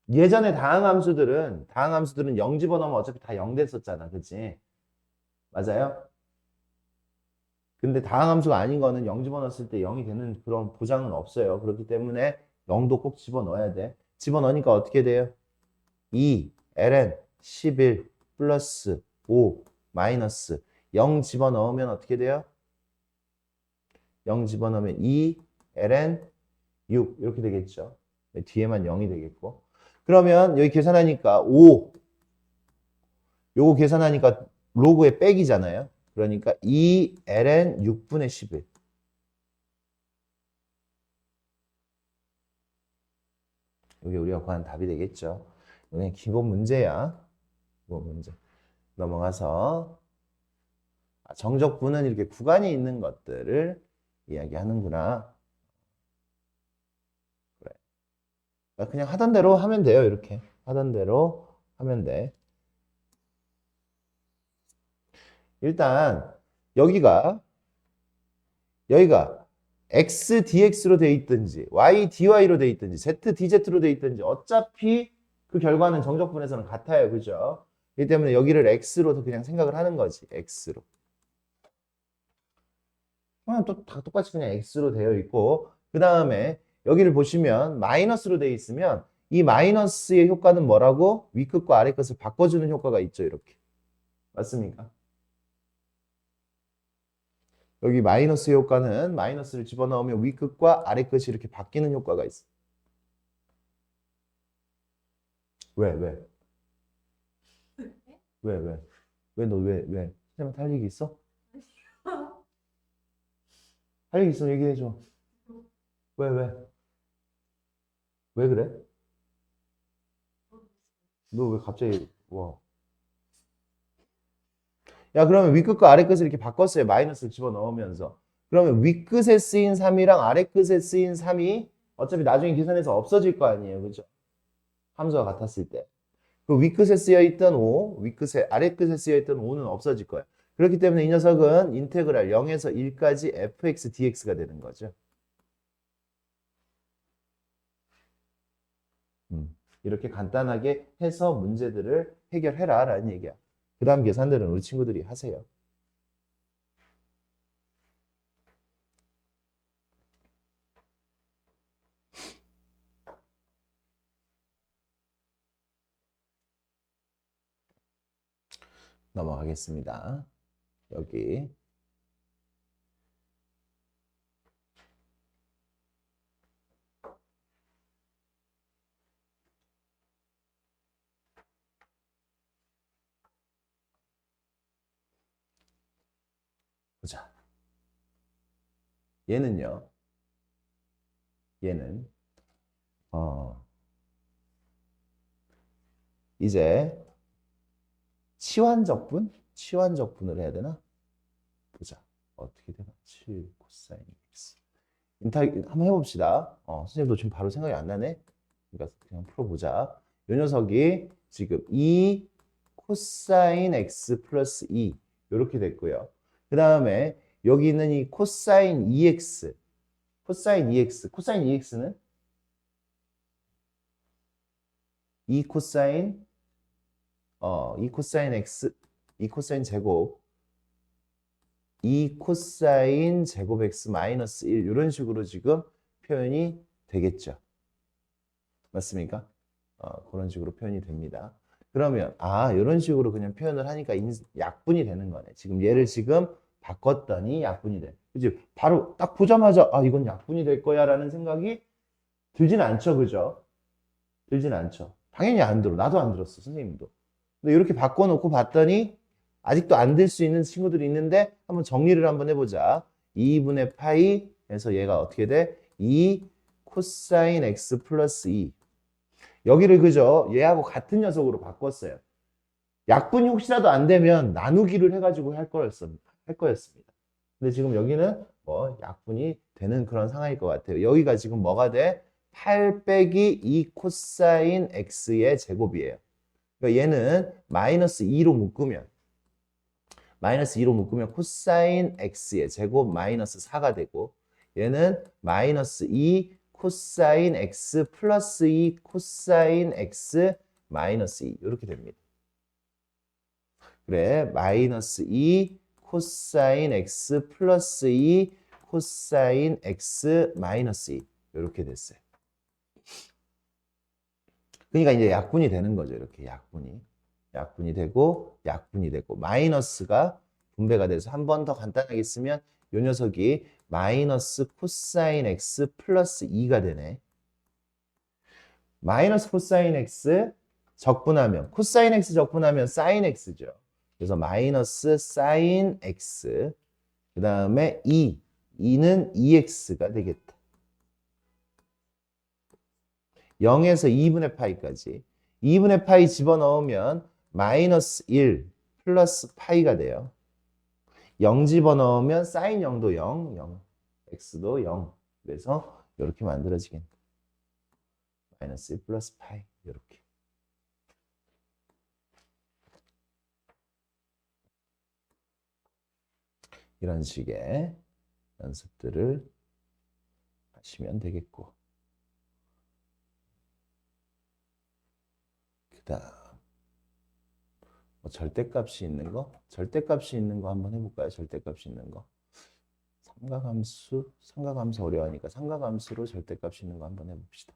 [SPEAKER 1] 예전에 다항함수들은 0 집어넣으면 어차피 다 0 됐었잖아. 그치? 맞아요? 근데 다항함수가 아닌 거는 0 집어넣었을 때 0이 되는 그런 보장은 없어요. 그렇기 때문에 0도 꼭 집어넣어야 돼. 집어넣으니까 어떻게 돼요? 2 ln 11 플러스 5 마이너스 0 집어넣으면 어떻게 돼요? 0 집어넣으면 2 ln 6 이렇게 되겠죠. 뒤에만 0이 되겠고. 그러면 여기 계산하니까 5 요거 계산하니까 로그의 빼기잖아요. 그러니까 2ln 6분의 11. 이게 우리가 구한 답이 되겠죠. 이건 기본 문제야. 기본 문제. 넘어가서 정적분은 이렇게 구간이 있는 것들을 이야기하는구나. 그래. 그냥 하던 대로 하면 돼요. 이렇게 하던 대로 하면 돼. 일단 여기가 x dx로 돼 있든지 y dy로 돼 있든지 z dz로 돼 있든지 어차피 그 결과는 정적분에서는 같아요. 그죠? 그렇기 때문에 여기를 x로 그냥 생각을 하는 거지. x로. 또 다 똑같이 그냥 x로 되어 있고 그 다음에 여기를 보시면 마이너스로 되어 있으면 이 마이너스의 효과는 뭐라고? 위끝과 아래끝을 바꿔주는 효과가 있죠. 이렇게. 맞습니까? 여기 마이너스 효과는 마이너스를 집어넣으면 위끝과 아래끝이 이렇게 바뀌는 효과가 있어. 왜? 왜? 왜 너 왜? 선생님한테 할 얘기 있어? 할 얘기 있으면 얘기해줘. 왜? 왜 그래? 너 왜 갑자기 와? 야, 그러면 윗끝과 아래끝을 이렇게 바꿨어요. 마이너스를 집어넣으면서. 그러면 윗끝에 쓰인 3이랑 아래끝에 쓰인 3이 어차피 나중에 계산해서 없어질 거 아니에요. 그죠? 함수가 같았을 때. 그 윗끝에 쓰여 있던 5, 아래끝에 쓰여 있던 5는 없어질 거예요. 그렇기 때문에 이 녀석은 인테그랄 0에서 1까지 fx dx가 되는 거죠. 이렇게 간단하게 해서 문제들을 해결해라 라는 얘기야. 그 다음 계산들은 우리 친구들이 하세요. 넘어가겠습니다. 여기 보자. 얘는요. 얘는 이제 치환적분을 해야 되나? 보자. 어떻게 되나? 7 코사인 x. 한번 해봅시다. 선생님도 지금 바로 생각이 안 나네. 그러니까 그냥 풀어보자. 이 녀석이 지금 2 코사인 x 플러스 2 이렇게 됐고요. 그 다음에 여기 있는 이 코사인 2x, 코사인 2x는 2 코사인 2 코사인 x, 2 코사인 제곱, 2 코사인 제곱 x 마이너스 1 이런 식으로 지금 표현이 되겠죠. 맞습니까? 그런 식으로 표현이 됩니다. 그러면 이런 식으로 그냥 표현을 하니까 약분이 되는 거네. 지금 얘를 지금 바꿨더니 약분이 돼. 그지? 바로 딱 보자마자 이건 약분이 될 거야 라는 생각이 들진 않죠. 그죠? 들진 않죠. 당연히 안 들어. 나도 안 들었어. 선생님도. 근데 이렇게 바꿔놓고 봤더니 아직도 안 들 수 있는 친구들이 있는데 한번 정리를 한번 해보자. 2분의 파이에서 얘가 어떻게 돼? 2 코사인 x 플러스 2. 여기를 그죠? 얘하고 같은 녀석으로 바꿨어요. 약분이 혹시라도 안 되면 나누기를 해가지고 할 거였습니다. 근데 지금 여기는 뭐 약분이 되는 그런 상황일 것 같아요. 여기가 지금 뭐가 돼? 8 빼기 2 코사인 x의 제곱이에요. 그러니까 얘는 마이너스 2로 묶으면 코사인 x의 제곱 마이너스 4가 되고 얘는 마이너스 2 코사인 x 플러스 2 코사인 x 마이너스 2 이렇게 됩니다. 그래 마이너스 2 코사인 x 플러스 2 코사인 x 마이너스 2 이렇게 됐어요. 그러니까 이제 약분이 되는 거죠. 이렇게 약분이 되고 마이너스가 분배가 돼서 한 번 더 간단하게 쓰면 이 녀석이 마이너스 코사인 x 플러스 2가 되네. 마이너스 코사인 x 적분하면 코사인 x 적분하면 사인 x죠. 그래서 마이너스 사인 x 그 다음에 2는 2x가 되겠다. 0에서 2분의 파이까지 2분의 파이 집어넣으면 마이너스 1 플러스 파이가 돼요. 0 집어넣으면 사인 0도 0, 0, x도 0. 그래서 이렇게 만들어지겠네. 마이너스 1 플러스 파이 이렇게. 이런 식의 연습들을 하시면 되겠고. 그다음 뭐 절대값이 있는 거? 절대값이 있는 거 한번 해볼까요? 절대값이 있는 거. 삼각함수 어려우니까 삼각함수로 절대값이 있는 거 한번 해봅시다.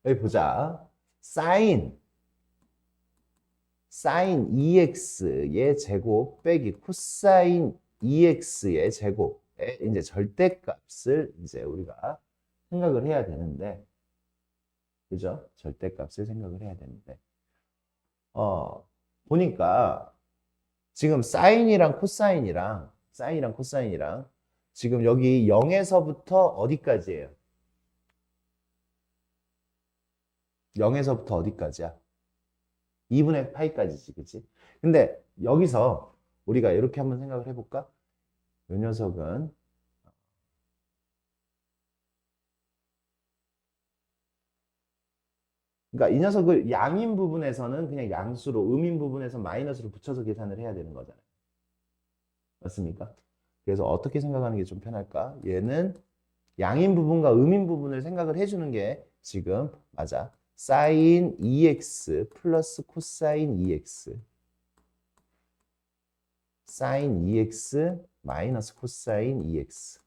[SPEAKER 1] 여기 보자. 사인 2x의 제곱 빼기 코사인 2x의 제곱의 이제 절대값을 이제 우리가 생각을 해야 되는데, 그죠? 절대값을 생각을 해야 되는데, 보니까 지금 사인이랑 코사인이랑 지금 여기 0에서부터 어디까지예요? 0에서부터 어디까지야? 2분의 파이까지지, 그치? 근데 여기서 우리가 이렇게 한번 생각을 해볼까? 이 녀석은 그러니까 이 녀석을 양인 부분에서는 그냥 양수로, 음인 부분에서 마이너스로 붙여서 계산을 해야 되는 거잖아요. 맞습니까? 그래서 어떻게 생각하는 게 좀 편할까? 얘는 양인 부분과 음인 부분을 생각을 해주는 게 지금 맞아. 사인 2x 플러스 코사인 2x 사인 2x 마이너스 코사인 2x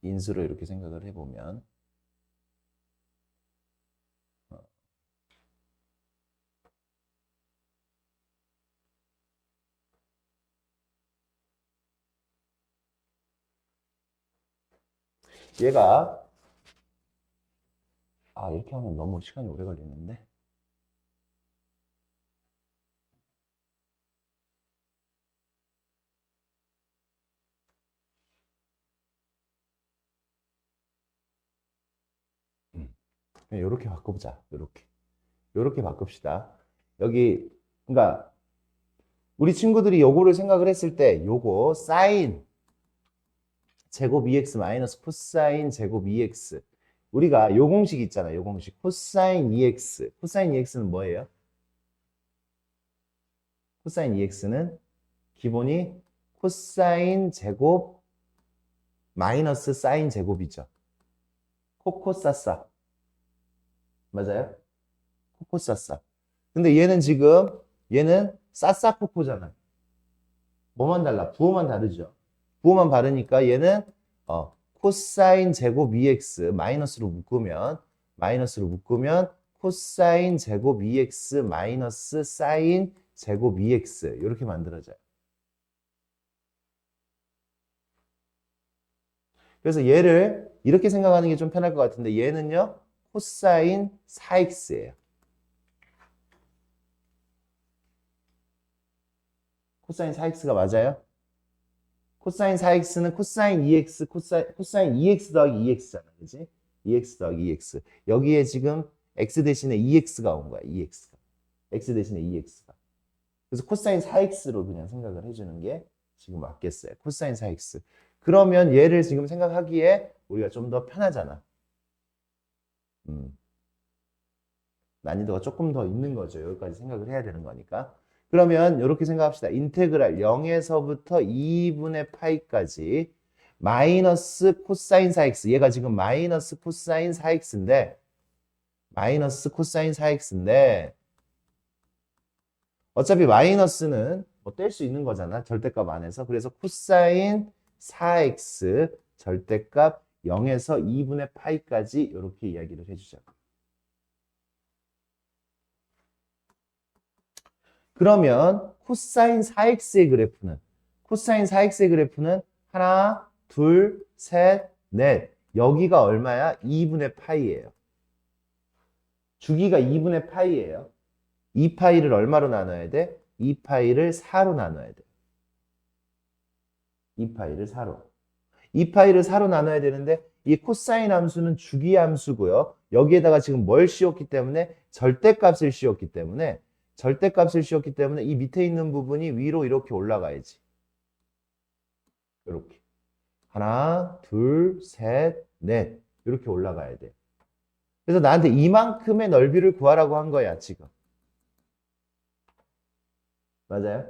[SPEAKER 1] 인수로 이렇게 생각을 해보면 얘가 이렇게 하면 너무 시간이 오래 걸리는데 이렇게 바꿔보자. 이렇게 바꿉시다. 여기 그러니까 우리 친구들이 요거를 생각을 했을 때 요거 사인 제곱 2x 마이너스 코사인 제곱 2x 우리가 요 공식 있잖아. 요 공식 코사인 2x 코사인 2x는 뭐예요? 코사인 2x는 기본이 코사인 제곱 마이너스 사인 제곱이죠. 코코사사 맞아요? 코코사사. 근데 얘는 지금 얘는 사사코코잖아. 뭐만 달라? 부호만 다르죠. 부호만 다르니까 얘는 코사인 제곱 2x 마이너스로 묶으면 코사인 제곱 2x 마이너스 사인 제곱 2x 이렇게 만들어져요. 그래서 얘를 이렇게 생각하는 게 좀 편할 것 같은데 얘는요 코사인 4x예요. 코사인 4x가 맞아요? 코사인 4x는 코사인 2x, 코사인 2x 더하기 2x잖아. 그지? 2x 더하기 2x. 여기에 지금 x 대신에 2x가 온 거야. 2x가. x 대신에 2x가. 그래서 코사인 4x로 그냥 생각을 해주는 게 지금 맞겠어요. 코사인 4x. 그러면 얘를 지금 생각하기에 우리가 좀 더 편하잖아. 난이도가 조금 더 있는 거죠. 여기까지 생각을 해야 되는 거니까. 그러면 이렇게 생각합시다. 인테그랄 0에서부터 2분의 파이까지 마이너스 코사인 4x 얘가 지금 마이너스 코사인 4x인데 어차피 마이너스는 뭐 뗄 수 있는 거잖아. 절대값 안에서. 그래서 코사인 4x 절대값 0에서 2분의 파이까지 이렇게 이야기를 해주자. 그러면 코사인 4x의 그래프는 하나, 둘, 셋, 넷. 여기가 얼마야? 2분의 파이예요. 주기가 2분의 파이예요. 2파이를 얼마로 나눠야 돼? 2파이를 4로 나눠야 돼요. 2파이를 4로. 2파이를 4로 나눠야 되는데 이 코사인 함수는 주기 함수고요. 여기에다가 지금 뭘 씌웠기 때문에 절대값을 씌웠기 때문에 이 밑에 있는 부분이 위로 이렇게 올라가야지. 이렇게. 하나, 둘, 셋, 넷. 이렇게 올라가야 돼. 그래서 나한테 이만큼의 넓이를 구하라고 한 거야, 지금. 맞아요?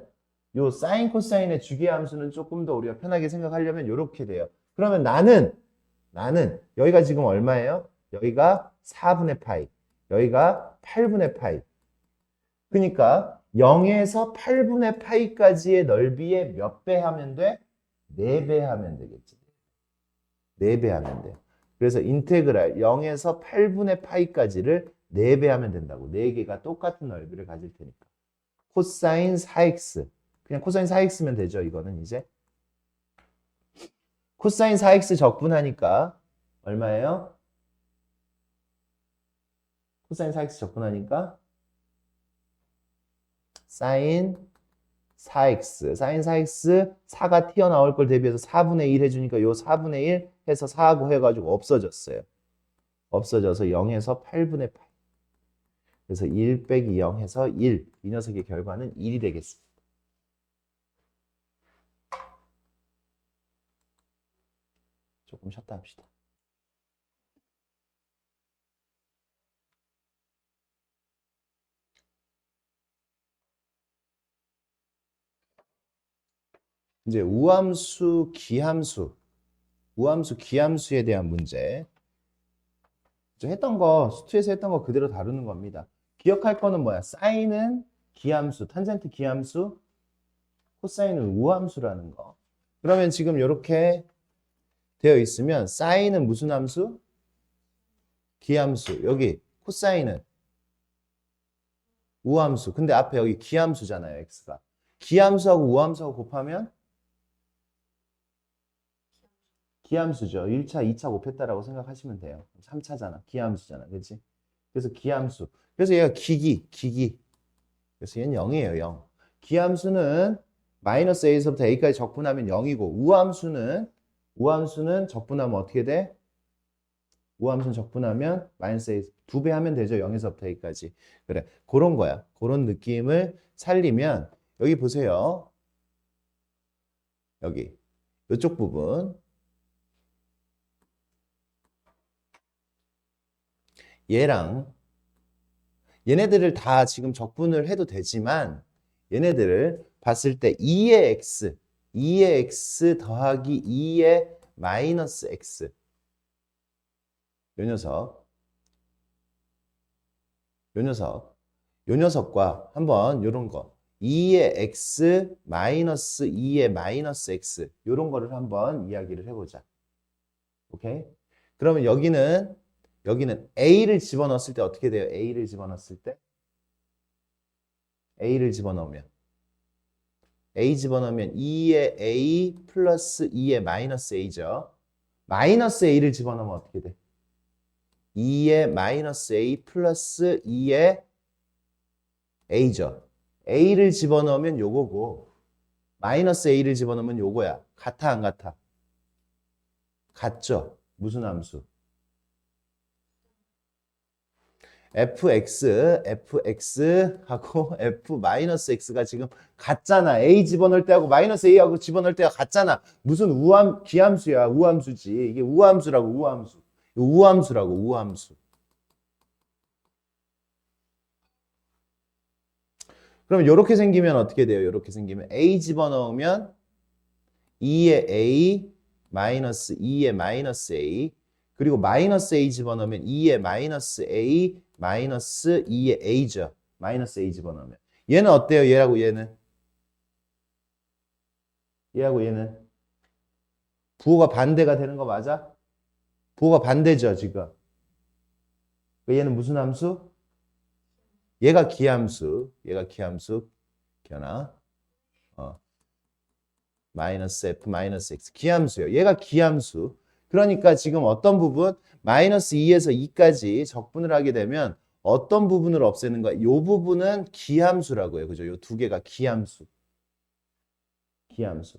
[SPEAKER 1] 요 사인 코사인의 주기 함수는 조금 더 우리가 편하게 생각하려면 이렇게 돼요. 그러면 나는 여기가 지금 얼마예요? 여기가 4분의 파이, 여기가 8분의 파이. 그러니까 0에서 8분의 파이까지의 넓이에 몇 배 하면 돼? 4배 하면 되겠지. 4배 하면 돼요. 그래서 인테그랄 0에서 8분의 파이까지를 4배 하면 된다고. 4개가 똑같은 넓이를 가질 테니까. 코사인 4x. 그냥 코사인 4x면 되죠. 이거는 이제. 코사인 4x 적분하니까 얼마예요? 코사인 4x 적분하니까 사인 4x. 사인 4x 4가 튀어나올 걸 대비해서 4분의 1 해주니까 요 4분의 1 해서 4하고 해가지고 없어졌어요. 없어져서 0에서 8분의 8. 그래서 1 빼기 0 해서 1. 이 녀석의 결과는 1이 되겠습니다. 조금 쉬었다 합시다. 이제 우함수, 기함수. 우함수, 기함수에 대한 문제. 했던 거, 수투에서 했던 거 그대로 다루는 겁니다. 기억할 거는 뭐야? 사인은 기함수, 탄젠트 기함수, 코사인은 우함수라는 거. 그러면 지금 이렇게 되어 있으면 사인은 무슨 함수? 기함수. 여기 코사인은 우함수. 근데 앞에 여기 기함수잖아요, x가. 기함수하고 우함수하고 곱하면 기함수죠. 1차, 2차 곱했다라고 생각하시면 돼요. 3차잖아. 기함수잖아. 그렇지? 그래서 기함수. 그래서 얘가 기기. 그래서 얘는 0이에요. 0. 기함수는 마이너스 a에서부터 a까지 적분하면 0이고 우함수는 적분하면 어떻게 돼? 우함수는 적분하면 마이너스 a 2배 하면 되죠. 0에서부터 a까지. 그래. 그런 거야. 그런 느낌을 살리면 여기 보세요. 여기. 이쪽 부분. 얘랑 얘네들을 다 지금 적분을 해도 되지만 얘네들을 봤을 때 2의 x 더하기 2의 마이너스 x 요 녀석과 한번 요런 거 2의 x 마이너스 2의 마이너스 x 요런 거를 한번 이야기를 해보자. 오케이? 그러면 여기는 a를 집어넣었을 때 어떻게 돼요? a를 집어넣었을 때 a를 집어넣으면 2의 a 플러스 2의 마이너스 a죠. 마이너스 a를 집어넣으면 어떻게 돼? 2의 마이너스 a 플러스 2의 a죠. a를 집어넣으면 요거고 마이너스 a를 집어넣으면 요거야. 같아 안 같아? 같죠? 무슨 함수? fx하고 f-x가 지금 같잖아. a 집어넣을 때하고 마이너스 a하고 집어넣을 때가 같잖아. 무슨 기함수야. 우함수지. 이게 우함수라고 우함수. 우함수라고 우함수. 그럼 이렇게 생기면 어떻게 돼요? 이렇게 생기면 a 집어넣으면 2의 a 마이너스 2의 마이너스 a 그리고 마이너스 a 집어넣으면 2의 마이너스 a 마이너스 2의 a죠. 마이너스 a 집어넣으면. 얘는 어때요? 얘하고 얘는? 부호가 반대가 되는 거 맞아? 부호가 반대죠, 지금. 얘는 무슨 함수? 얘가 기함수. 기현아. 마이너스 f 마이너스 x. 기함수예요. 얘가 기함수. 그러니까 지금 어떤 부분? 마이너스 2에서 2까지 적분을 하게 되면 어떤 부분을 없애는가? 이 부분은 기함수라고 해요. 그죠? 이 두 개가 기함수. 기함수.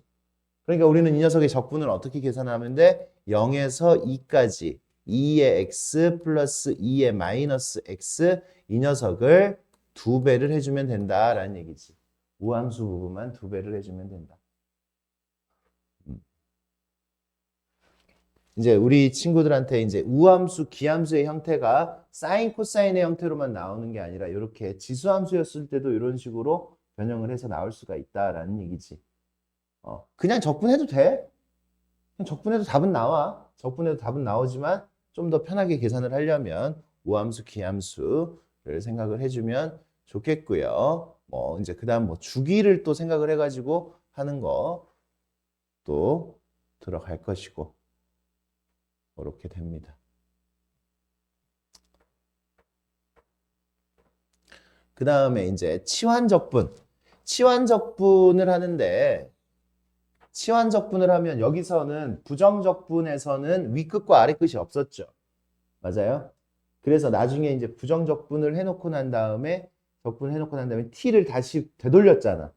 [SPEAKER 1] 그러니까 우리는 이 녀석의 적분을 어떻게 계산하면 돼? 0에서 2까지 2의 x 플러스 2의 마이너스 x 이 녀석을 두 배를 해주면 된다라는 얘기지. 우함수 부분만 두 배를 해주면 된다. 이제 우리 친구들한테 이제 우함수, 기함수의 형태가 사인, 코사인의 형태로만 나오는 게 아니라 이렇게 지수함수였을 때도 이런 식으로 변형을 해서 나올 수가 있다라는 얘기지. 그냥 적분해도 돼. 그냥 적분해도 답은 나와. 적분해도 답은 나오지만 좀 더 편하게 계산을 하려면 우함수, 기함수를 생각을 해주면 좋겠고요. 뭐 이제 그다음 뭐 주기를 또 생각을 해가지고 하는 거 또 들어갈 것이고 그렇게 됩니다. 그 다음에 이제 치환적분. 치환적분을 하는데 치환적분을 하면 여기서는 부정적분에서는 윗끝과 아래끝이 없었죠. 맞아요? 그래서 나중에 이제 부정적분을 해놓고 난 다음에 적분해놓고 난 다음에 t를 다시 되돌렸잖아.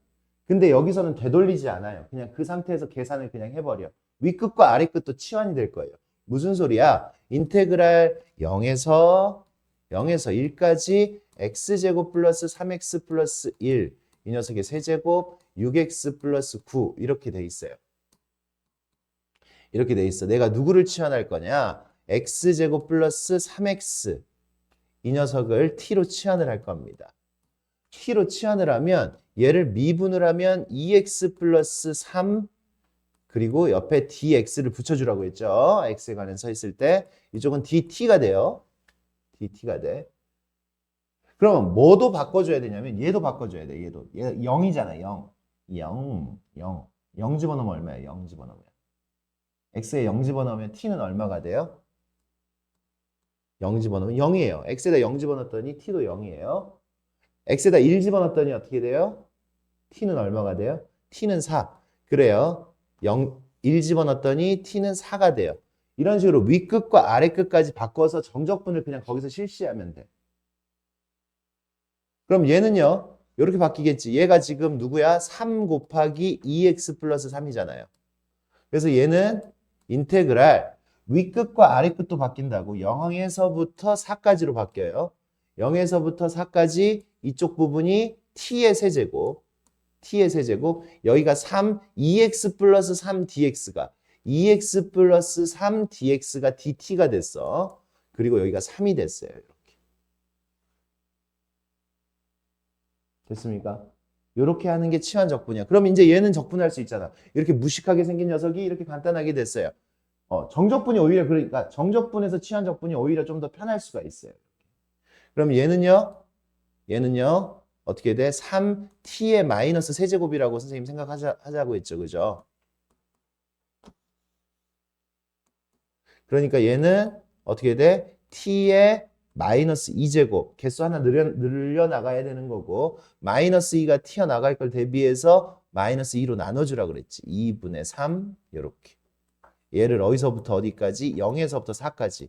[SPEAKER 1] 근데 여기서는 되돌리지 않아요. 그냥 그 상태에서 계산을 그냥 해버려. 윗끝과 아래끝도 치환이 될 거예요. 무슨 소리야? 인테그랄 0에서 1까지 x제곱 플러스 3x 플러스 1 이 녀석의 세제곱 6x 플러스 9 이렇게 돼 있어요. 이렇게 돼 있어. 내가 누구를 치환할 거냐? x제곱 플러스 3x 이 녀석을 t로 치환을 할 겁니다. t로 치환을 하면 얘를 미분을 하면 2x 플러스 3 그리고 옆에 dx를 붙여주라고 했죠. x에 관해 서 있을 때 이쪽은 dt가 돼요. dt가 돼. 그럼 뭐도 바꿔줘야 되냐면 얘도 바꿔줘야 돼. 얘도. 얘 0이잖아. 0 집어넣으면 얼마야? 0 집어넣으면. x에 0 집어넣으면 t는 얼마가 돼요? 0 집어넣으면 0이에요. x에다 0 집어넣었더니 t도 0이에요. x에다 1 집어넣었더니 어떻게 돼요? t는 얼마가 돼요? t는 4. 그래요. 1 집어넣었더니 t는 4가 돼요. 이런 식으로 윗끝과 아래끝까지 바꿔서 정적분을 그냥 거기서 실시하면 돼. 그럼 얘는요. 이렇게 바뀌겠지. 얘가 지금 누구야? 3 곱하기 2x 플러스 3이잖아요. 그래서 얘는 인테그랄 윗끝과 아래끝도 바뀐다고 0에서부터 4까지로 바뀌어요. 0에서부터 4까지 이쪽 부분이 t의 세제곱 여기가 3, 2x 플러스 3dx가 2x 플러스 3dx가 dt가 됐어. 그리고 여기가 3이 됐어요. 이렇게. 됐습니까? 이렇게 하는 게 치환적분이야. 그럼 이제 얘는 적분할 수 있잖아. 이렇게 무식하게 생긴 녀석이 이렇게 간단하게 됐어요. 정적분이 오히려 그러니까 정적분에서 치환적분이 오히려 좀 더 편할 수가 있어요. 그럼 얘는요 어떻게 돼? 3t의 마이너스 세제곱이라고 선생님 생각하자고 했죠. 그죠? 그러니까 얘는 어떻게 돼? t의 마이너스 2제곱 개수 하나 늘려나가야 되는 거고 마이너스 2가 튀어나갈 걸 대비해서 마이너스 2로 나눠주라 그랬지. 2분의 3 이렇게. 얘를 어디서부터 어디까지? 0에서부터 4까지.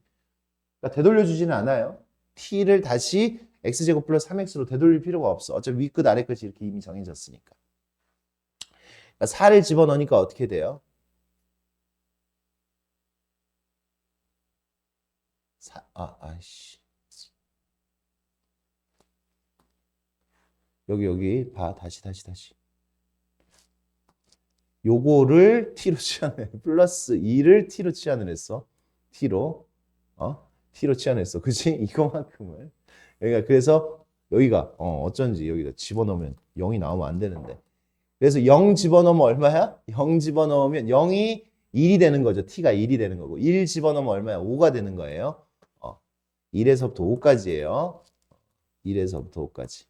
[SPEAKER 1] 그러니까 되돌려주지는 않아요. t를 다시 x제곱 플러스 3x로 되돌릴 필요가 없어. 어차피 윗끝 아래끝이 이렇게 이미 정해졌으니까. 그러니까 4를 집어넣으니까 어떻게 돼요? 4, 여기 봐. 다시. 요거를 t로 치환해. 플러스 2를 t로 치환을 했어. t로. t로 치환했어. 그치? 이거만큼을. 그러니까 그래서 여기가 어쩐지 여기다 집어넣으면 0이 나오면 안 되는데. 그래서 0 집어넣으면 얼마야? 0 집어넣으면 0이 1이 되는 거죠. t가 1이 되는 거고. 1 집어넣으면 얼마야? 5가 되는 거예요. 1에서부터 5까지예요. 1에서부터 5까지.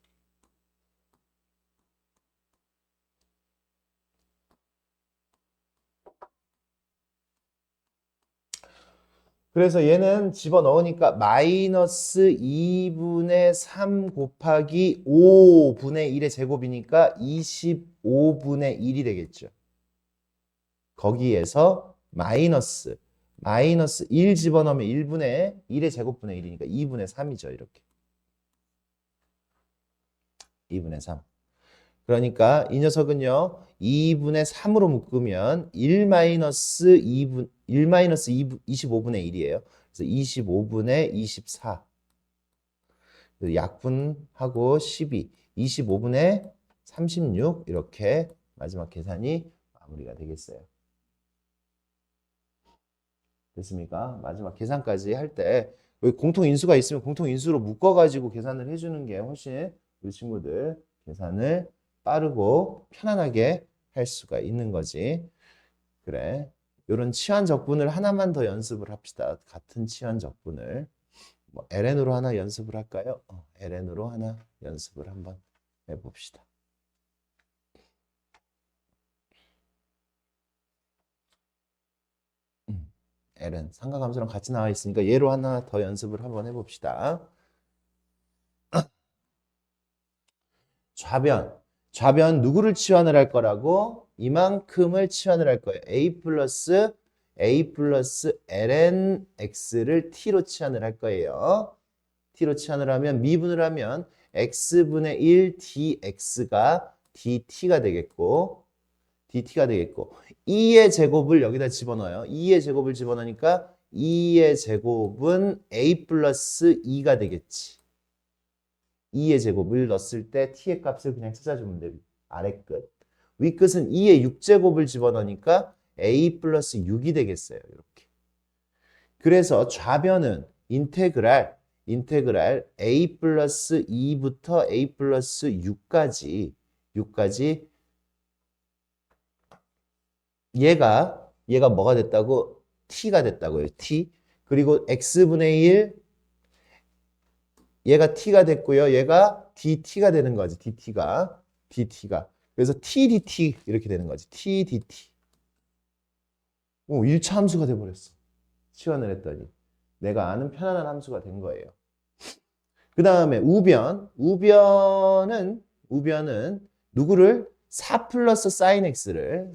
[SPEAKER 1] 그래서 얘는 집어넣으니까 마이너스 2분의 3 곱하기 5분의 1의 제곱이니까 25분의 1이 되겠죠. 거기에서 마이너스 1 집어넣으면 1분의 1의 제곱분의 1이니까 2분의 3이죠. 이렇게. 2분의 3. 그러니까 이 녀석은요. 2분의 3으로 묶으면 1 마이너스 2분 1 마이너스 25분의 1이에요. 그래서 25분의 24. 약분하고 12, 25분의 36 이렇게 마지막 계산이 마무리가 되겠어요. 됐습니까? 마지막 계산까지 할 때 여기 공통인수가 있으면 공통인수로 묶어가지고 계산을 해주는 게 훨씬 우리 친구들 계산을 빠르고 편안하게 할 수가 있는 거지. 그래. 이런 치환 적분을 하나만 더 연습을 합시다. 같은 치환 적분을. 뭐 ln으로 하나 연습을 할까요? ln으로 하나 연습을 한번 해봅시다. ln 삼각함수랑 같이 나와 있으니까 얘로 하나 더 연습을 한번 해봅시다. 좌변 누구를 치환을 할 거라고? 이만큼을 치환을 할 거예요. a 플러스 ln x를 t로 치환을 할 거예요. t로 치환을 하면 미분을 하면 x분의 1 dx가 dt가 되겠고 2의 제곱을 여기다 집어넣어요. 2의 제곱을 집어넣으니까 2의 제곱은 a 플러스 2가 되겠지. 2의 제곱을 넣었을 때 t의 값을 그냥 찾아주면 돼. 아래 끝. 위 끝은 2의 6제곱을 집어넣으니까 a 플러스 6이 되겠어요. 이렇게. 그래서 좌변은 인테그랄 a 플러스 2부터 a 플러스 6까지 얘가 뭐가 됐다고? t가 됐다고요. t. 그리고 x분의 1 얘가 t가 됐고요. 얘가 dt가 되는 거지. dt가. 그래서 t dt 이렇게 되는 거지. t dt. 오, 1차 함수가 돼 버렸어. 치환을 했더니 내가 아는 편안한 함수가 된 거예요. 그다음에 우변은 누구를 4 플러스 sin x를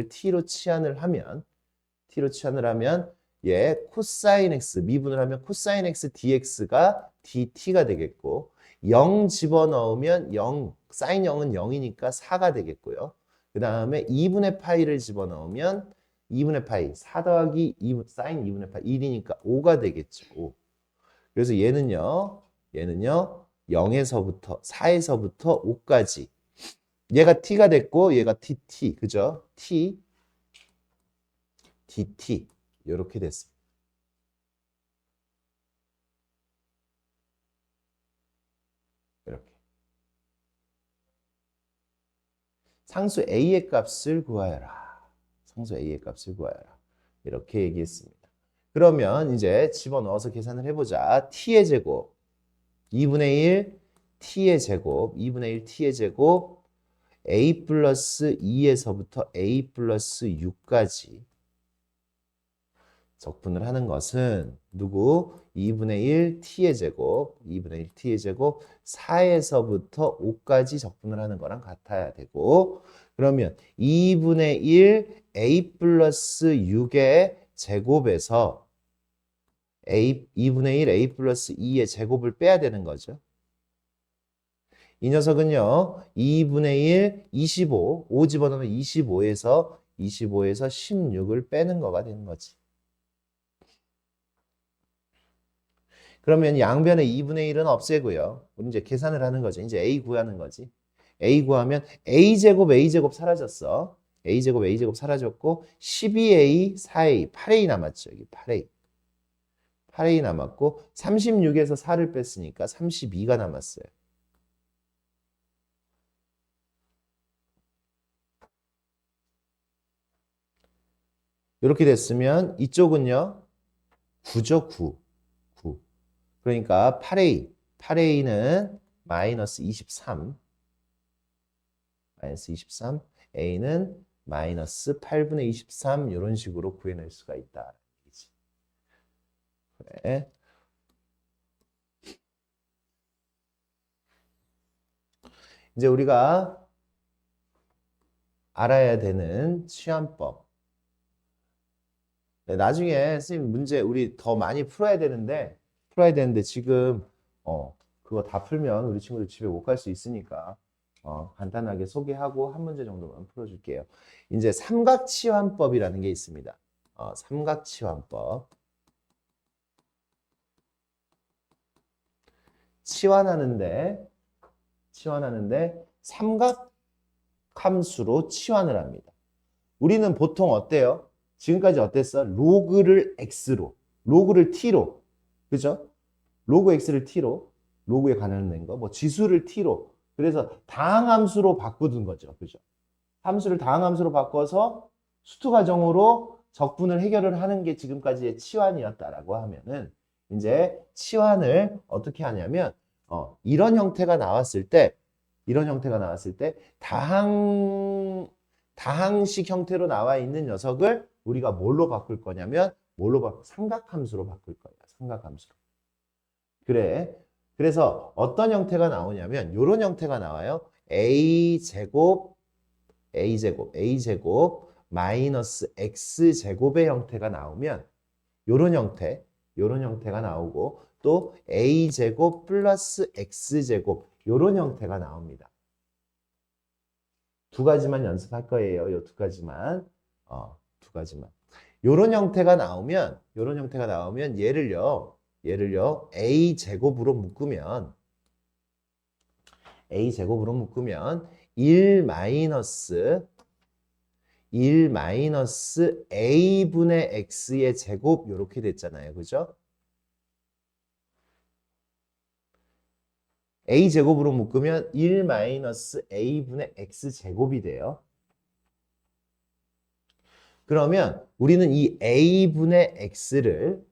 [SPEAKER 1] t로 치환을 하면 얘 코사인 x 미분을 하면 코사인 x dx가 dt가 되겠고 0 집어넣으면 0 사인 0은 0이니까 4가 되겠고요. 그다음에 2분의 파이를 집어넣으면 2분의 파이 4 더하기 2, 사인 2분의 파이 1이니까 5가 되겠죠. 5. 그래서 얘는요 0에서부터 4에서부터 5까지 얘가 t가 됐고 얘가 tt 그죠? t dt 이렇게 됐습니다. 이렇게 상수 a의 값을 구하여라. 이렇게 얘기했습니다. 그러면 이제 집어넣어서 계산을 해보자. t의 제곱 2분의 1 t의 제곱 a 플러스 2에서부터 a 플러스 6까지 적분을 하는 것은 누구? 2분의 1 t의 제곱 4에서부터 5까지 적분을 하는 거랑 같아야 되고 그러면 2분의 1 a 플러스 6의 제곱에서 2분의 1 a 플러스 2의 제곱을 빼야 되는 거죠. 이 녀석은요. 2분의 1 5 집어넣으면 25에서 16을 빼는 거가 되는 거지. 그러면 양변의 2분의 1은 없애고요. 우리 이제 계산을 하는 거죠. 이제 a 구하는 거지. a 구하면 a제곱 사라졌어. a제곱 사라졌고 12a, 4a, 8a 남았죠. 여기 8a 남았고 36에서 4를 뺐으니까 32가 남았어요. 이렇게 됐으면 이쪽은요. 9죠. 9. 그러니까 8a는 마이너스 23, a는 마이너스 8분의 23 이런 식으로 구해낼 수가 있다. 그래. 이제 우리가 알아야 되는 치환법. 나중에 선생님 문제 우리 더 많이 풀어야 되는데 지금 그거 다 풀면 우리 친구들 집에 못 갈 수 있으니까 간단하게 소개하고 한 문제 정도만 풀어줄게요. 이제 삼각치환법이라는 게 있습니다. 삼각치환법. 치환하는데 삼각함수로 치환을 합니다. 우리는 보통 어때요? 지금까지 어땠어? 로그를 x로, 로그를 t로, 그죠? 로그 x를 t로, 로그에 관련된 거, 뭐 지수를 t로, 그래서 다항함수로 바꾸는 거죠, 그죠? 함수를 다항함수로 바꿔서 수투 과정으로 적분을 해결을 하는 게 지금까지의 치환이었다라고 하면은 이제 치환을 어떻게 하냐면 이런 형태가 나왔을 때 다항식 형태로 나와 있는 녀석을 우리가 뭘로 바꿀 거냐면 삼각함수로 바꿀 거예요. 삼각함수로. 그래서 어떤 형태가 나오냐면 이런 형태가 나와요. a제곱 마이너스 x제곱의 형태가 나오면 이런 형태가 나오고 또 a제곱 플러스 x제곱 이런 형태가 나옵니다. 두 가지만 연습할 거예요. 요 두 가지만. 두 가지만. 요런 형태가 나오면 얘를요. a제곱으로 묶으면 1 마이너스 a분의 x의 제곱 요렇게 됐잖아요. 그죠? a제곱으로 묶으면 1 마이너스 a분의 x제곱이 돼요. 그러면 우리는 이 a분의 x를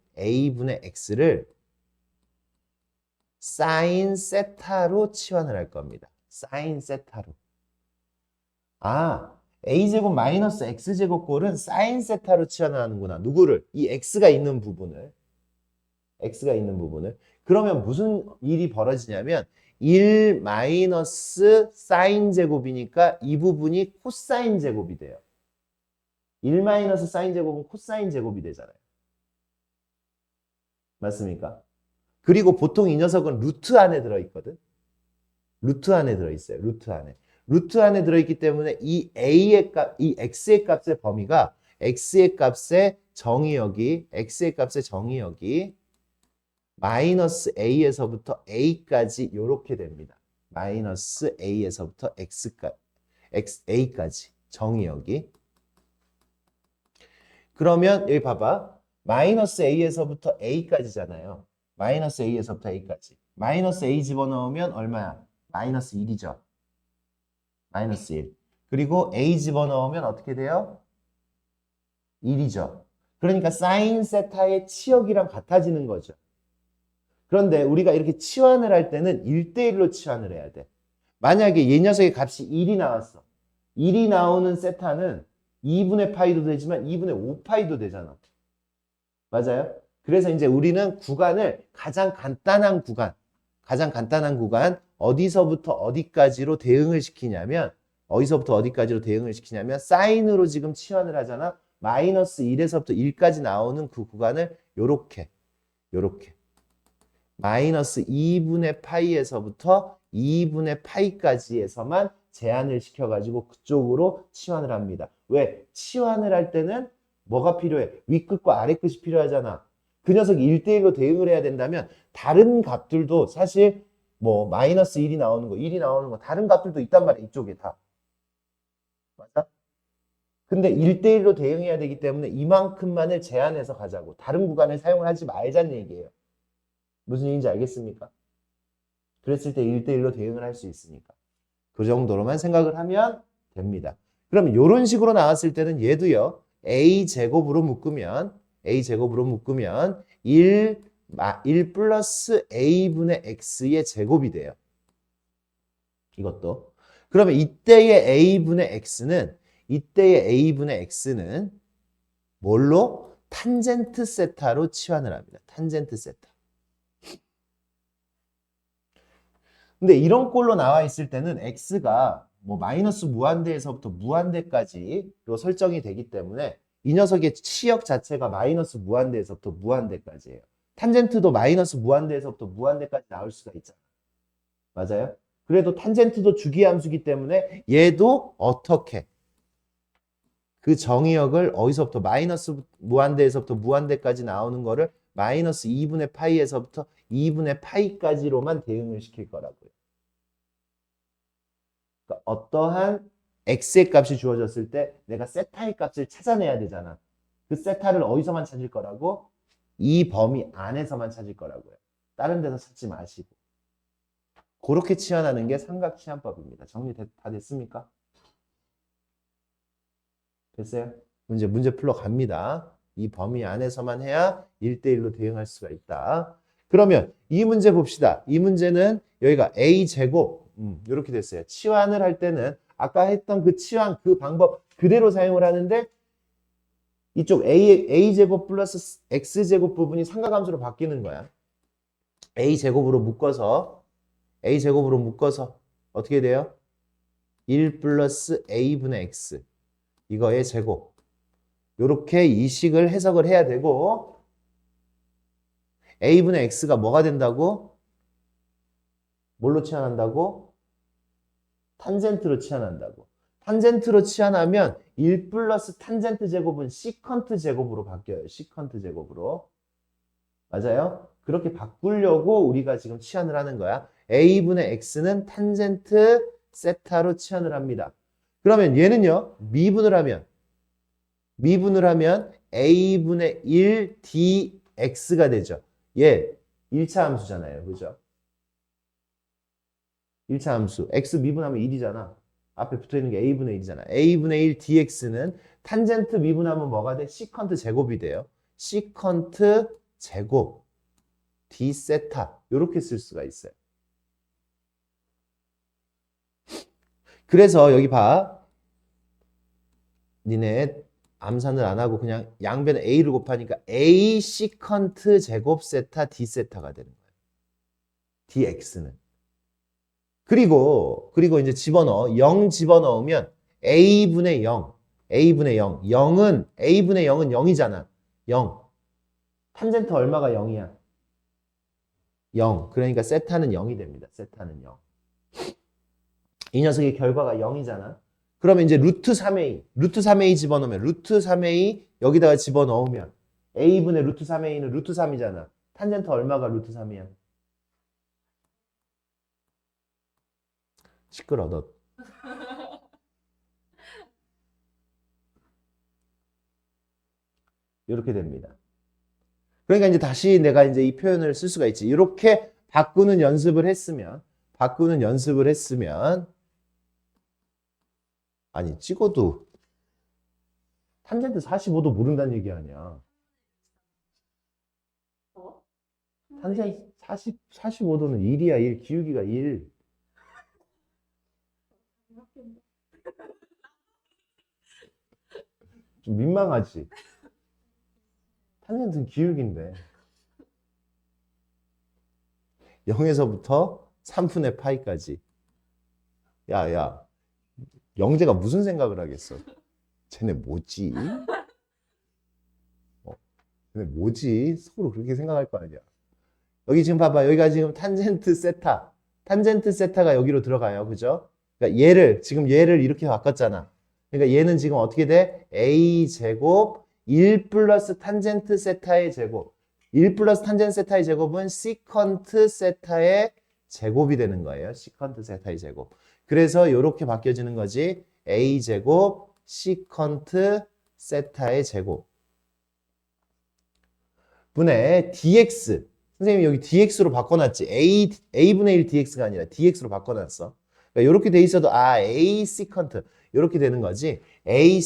[SPEAKER 1] 사인 세타로 치환을 할 겁니다. 사인 세타로. a제곱 마이너스 x제곱 꼴은 사인 세타로 치환을 하는구나. 누구를? 이 x가 있는 부분을. 그러면 무슨 일이 벌어지냐면 1 마이너스 사인 제곱이니까 이 부분이 코사인 제곱이 돼요. 1 마이너스 사인 제곱은 코사인 제곱이 되잖아요. 맞습니까? 그리고 보통 이 녀석은 루트 안에 들어있거든. 루트 안에 들어있어요. 루트 안에 들어있기 때문에 이 x의 값의 범위가 x의 값의 정의역이 마이너스 a에서부터 a까지 이렇게 됩니다. 마이너스 a에서부터 a까지 정의역이. 그러면 여기 봐봐. 마이너스 a에서부터 a까지잖아요. 마이너스 a에서부터 a까지. 마이너스 a 집어넣으면 얼마야? 마이너스 1이죠. 마이너스 1. 그리고 a 집어넣으면 어떻게 돼요? 1이죠. 그러니까 사인 세타의 치역이랑 같아지는 거죠. 그런데 우리가 이렇게 치환을 할 때는 1대1로 치환을 해야 돼. 만약에 이 녀석의 값이 1이 나왔어. 1이 나오는 세타는 2분의 파이도 되지만 2분의 5파이도 되잖아. 맞아요? 그래서 이제 우리는 구간을 가장 간단한 구간 어디서부터 어디까지로 대응을 시키냐면 사인으로 지금 치환을 하잖아. 마이너스 1에서부터 1까지 나오는 그 구간을 요렇게 마이너스 2분의 파이에서부터 2분의 파이까지에서만 제한을 시켜가지고 그쪽으로 치환을 합니다. 왜? 치환을 할 때는 뭐가 필요해? 윗끝과 아래끝이 필요하잖아. 그 녀석이 1대1로 대응을 해야 된다면 다른 값들도 사실 뭐 마이너스 1이 나오는 거, 1이 나오는 거 다른 값들도 있단 말이야. 이쪽에 다. 맞아? 근데 1대1로 대응해야 되기 때문에 이만큼만을 제한해서 가자고. 다른 구간을 사용을 하지 말자는 얘기예요. 무슨 얘기인지 알겠습니까? 그랬을 때 1대1로 대응을 할 수 있으니까. 그 정도로만 생각을 하면 됩니다. 그럼 이런 식으로 나왔을 때는 얘도요. a제곱으로 묶으면 1 플러스 a분의 x의 제곱이 돼요. 이것도. 그러면 이때의 a분의 x는 뭘로? 탄젠트 세타로 치환을 합니다. 탄젠트 세타. 근데 이런 꼴로 나와 있을 때는 x가 뭐 마이너스 무한대에서부터 무한대까지로 설정이 되기 때문에 이 녀석의 치역 자체가 마이너스 무한대에서부터 무한대까지예요. 탄젠트도 마이너스 무한대에서부터 무한대까지 나올 수가 있잖아. 맞아요? 그래도 탄젠트도 주기함수기 때문에 얘도 어떻게 그 정의역을 어디서부터 마이너스 무한대에서부터 무한대까지 나오는 거를 마이너스 2분의 파이에서부터 2분의 파이까지로만 대응을 시킬 거라고요. 그러니까 어떠한 x의 값이 주어졌을 때 내가 세타의 값을 찾아내야 되잖아. 그 세타를 어디서만 찾을 거라고? 이 범위 안에서만 찾을 거라고요. 다른 데서 찾지 마시고. 그렇게 치환하는 게 삼각치환법입니다. 정리 다 됐습니까? 됐어요? 문제 풀러 갑니다. 이 범위 안에서만 해야 1대1로 대응할 수가 있다. 그러면 이 문제 봅시다. 이 문제는 여기가 a제곱 이렇게 됐어요. 치환을 할 때는 아까 했던 그 치환 그 방법 그대로 사용을 하는데 이쪽 a제곱 플러스 x제곱 부분이 삼각함수로 바뀌는 거야. a제곱으로 묶어서 어떻게 돼요? 1 플러스 a분의 x 이거의 제곱 요렇게 이 식을 해석을 해야 되고 a분의 x가 뭐가 된다고? 뭘로 치환한다고? 탄젠트로 치환한다고. 탄젠트로 치환하면 1 플러스 탄젠트 제곱은 시컨트 제곱으로 바뀌어요. 시컨트 제곱으로. 맞아요? 그렇게 바꾸려고 우리가 지금 치환을 하는 거야. a분의 x는 탄젠트 세타로 치환을 합니다. 그러면 얘는요. 미분을 하면 a분의 1 dx가 되죠. 얘 1차 함수잖아요. 그죠? 1차 함수. x 미분하면 1이잖아. 앞에 붙어있는 게 a분의 1이잖아. a분의 1 dx는 탄젠트 미분하면 뭐가 돼? 시컨트 제곱이 돼요. 시컨트 제곱 d 세타 이렇게 쓸 수가 있어요. 그래서 여기 봐. 니네 암산을 안 하고 그냥 양변에 a를 곱하니까 a 시컨트 제곱 세타 d 세타가 되는 거예요. dx는. 그리고 이제 집어넣어. 0 집어넣으면 a분의 0. 0은 a분의 0은 0이잖아. 0. 탄젠트 얼마가 0이야? 0. 그러니까 세타는 0이 됩니다. 세타는 0. 이 녀석의 결과가 0이잖아. 그러면 이제 루트 3a 집어넣으면 루트 3a 여기다가 집어넣으면 a분의 루트 3a는 루트 3이잖아. 탄젠트 얼마가 루트 3이야? 시끄러 너. 이렇게 됩니다. 그러니까 이제 다시 내가 이제 이 표현을 쓸 수가 있지. 이렇게 바꾸는 연습을 했으면 아니 찍어도 탄젠트 45도 모른다는 얘기 아니야. 탄젠트 45도는 1이야 1. 기울기가 1. 좀 민망하지? 탄젠트는 기울기인데 0에서부터 3분의 파이까지. 야 영재가 무슨 생각을 하겠어? 쟤네 뭐지? 쟤네 뭐지? 서로 그렇게 생각할 거 아니야. 여기 지금 봐봐. 여기가 지금 탄젠트 세타가 여기로 들어가요. 그죠? 그러니까 얘를 이렇게 바꿨잖아. 그러니까 얘는 지금 어떻게 돼? a 제곱 1 플러스 탄젠트 세타의 제곱. 1 플러스 탄젠트 세타의 제곱은 시컨트 세타의 제곱이 되는 거예요. 시컨트 세타의 제곱. 그래서 이렇게 바뀌어지는 거지. a 제곱 시컨트 세타의 제곱 분의 dx. 선생님이 여기 dx로 바꿔놨지. a분의 1 dx가 아니라 dx로 바꿔놨어. 그러니까 이렇게 돼 있어도 a 시컨트 이렇게 되는 거지. a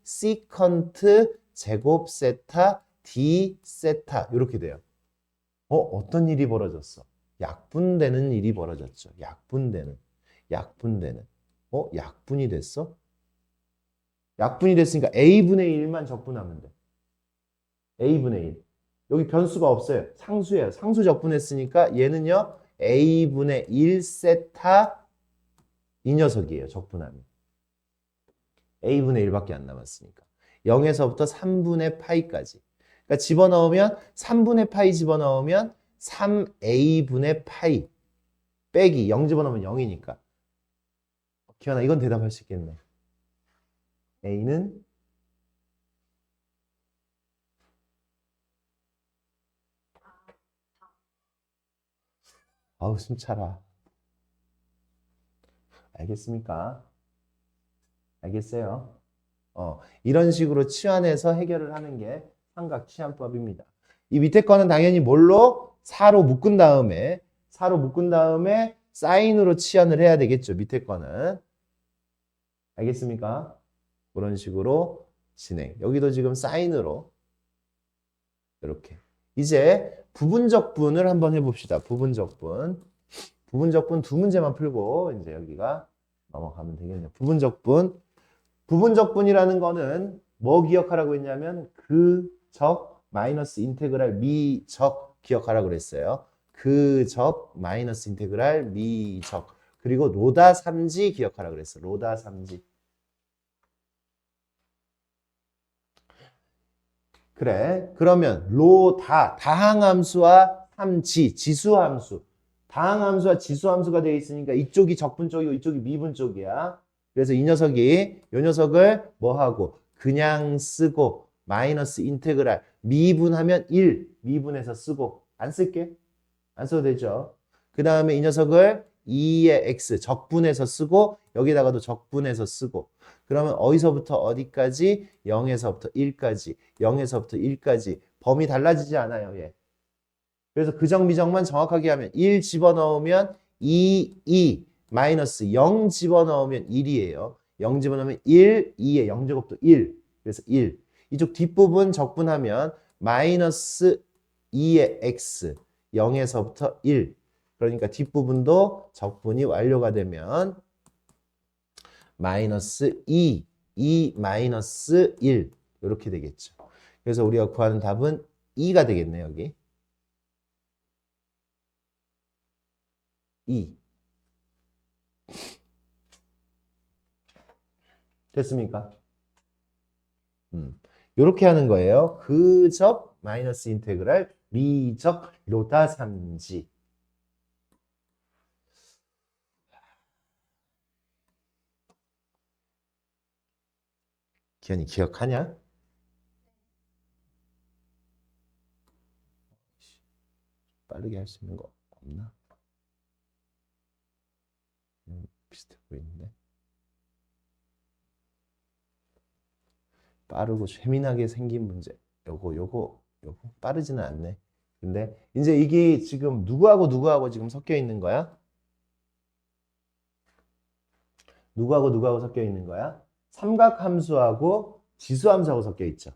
[SPEAKER 1] 시컨트 제곱 세타 d 세타 이렇게 돼요. 어떤 일이 벌어졌어? 약분되는 일이 벌어졌죠. 약분되는. 약분이 됐어? 약분이 됐으니까 a분의 1만 적분하면 돼. a분의 1. 여기 변수가 없어요. 상수예요. 상수 적분했으니까 얘는요. a분의 1 세타 이 녀석이에요. 적분하면. a분의 1밖에 안 남았으니까. 0에서부터 3분의 파이까지. 그러니까 집어넣으면 3분의 파이 집어넣으면 3a분의 파이 빼기 0 집어넣으면 0이니까. 기현아, 이건 대답할 수 있겠네. a는 아우 숨 차라. 알겠습니까? 알겠어요? 이런 식으로 치환해서 해결을 하는 게 삼각 치환법입니다. 이 밑에 거는 당연히 뭘로? 사로 묶은 다음에 사인으로 치환을 해야 되겠죠. 밑에 거는. 알겠습니까? 그런 식으로 진행. 여기도 지금 사인으로 이렇게. 이제 부분적분을 한번 해봅시다. 부분적분. 부분적분 두 문제만 풀고 이제 여기가 넘어가면 되겠네요. 부분적분. 부분적분이라는 거는 뭐 기억하라고 했냐면 그적 마이너스 인테그랄 미적 기억하라고 그랬어요. 그적 마이너스 인테그랄 미적. 그리고 로다 삼지 기억하라고 그랬어요. 로다 삼지. 그래. 그러면 다항함수와 삼지, 지수함수. 다항함수와 지수함수가 되어 있으니까 이쪽이 적분 쪽이고 이쪽이 미분 쪽이야. 그래서 이 녀석을 뭐 하고 그냥 쓰고 마이너스 인테그랄 미분하면 1 미분해서 쓰고 안 쓸게. 안 써도 되죠. 그 다음에 이 녀석을 2의 x 적분해서 쓰고 여기다가도 적분해서 쓰고 그러면 어디서부터 어디까지? 0에서부터 1까지 0에서부터 1까지 범위 달라지지 않아요. 얘. 그래서 그정미정만 정확하게 하면 1 집어넣으면 2 마이너스 0 집어넣으면 1이에요. 0 집어넣으면 1, 2의 0제곱도 1. 그래서 1. 이쪽 뒷부분 적분하면 마이너스 2의 x 0에서부터 1. 그러니까 뒷부분도 적분이 완료가 되면 마이너스 2 마이너스 1 이렇게 되겠죠. 그래서 우리가 구하는 답은 2가 되겠네요. 여기 2 됐습니까? 이렇게 하는 거예요. 그적 마이너스 인테그랄 미적 로다 삼지. 기현이 기억하냐? 빠르게 할 수 있는 거 없나? 비슷해 보이는데. 빠르고 재미나게 생긴 문제. 요거 빠르지는 않네. 근데 이제 이게 지금 누구하고 지금 섞여 있는 거야? 누구하고 섞여 있는 거야? 삼각함수하고 지수함수하고 섞여 있죠.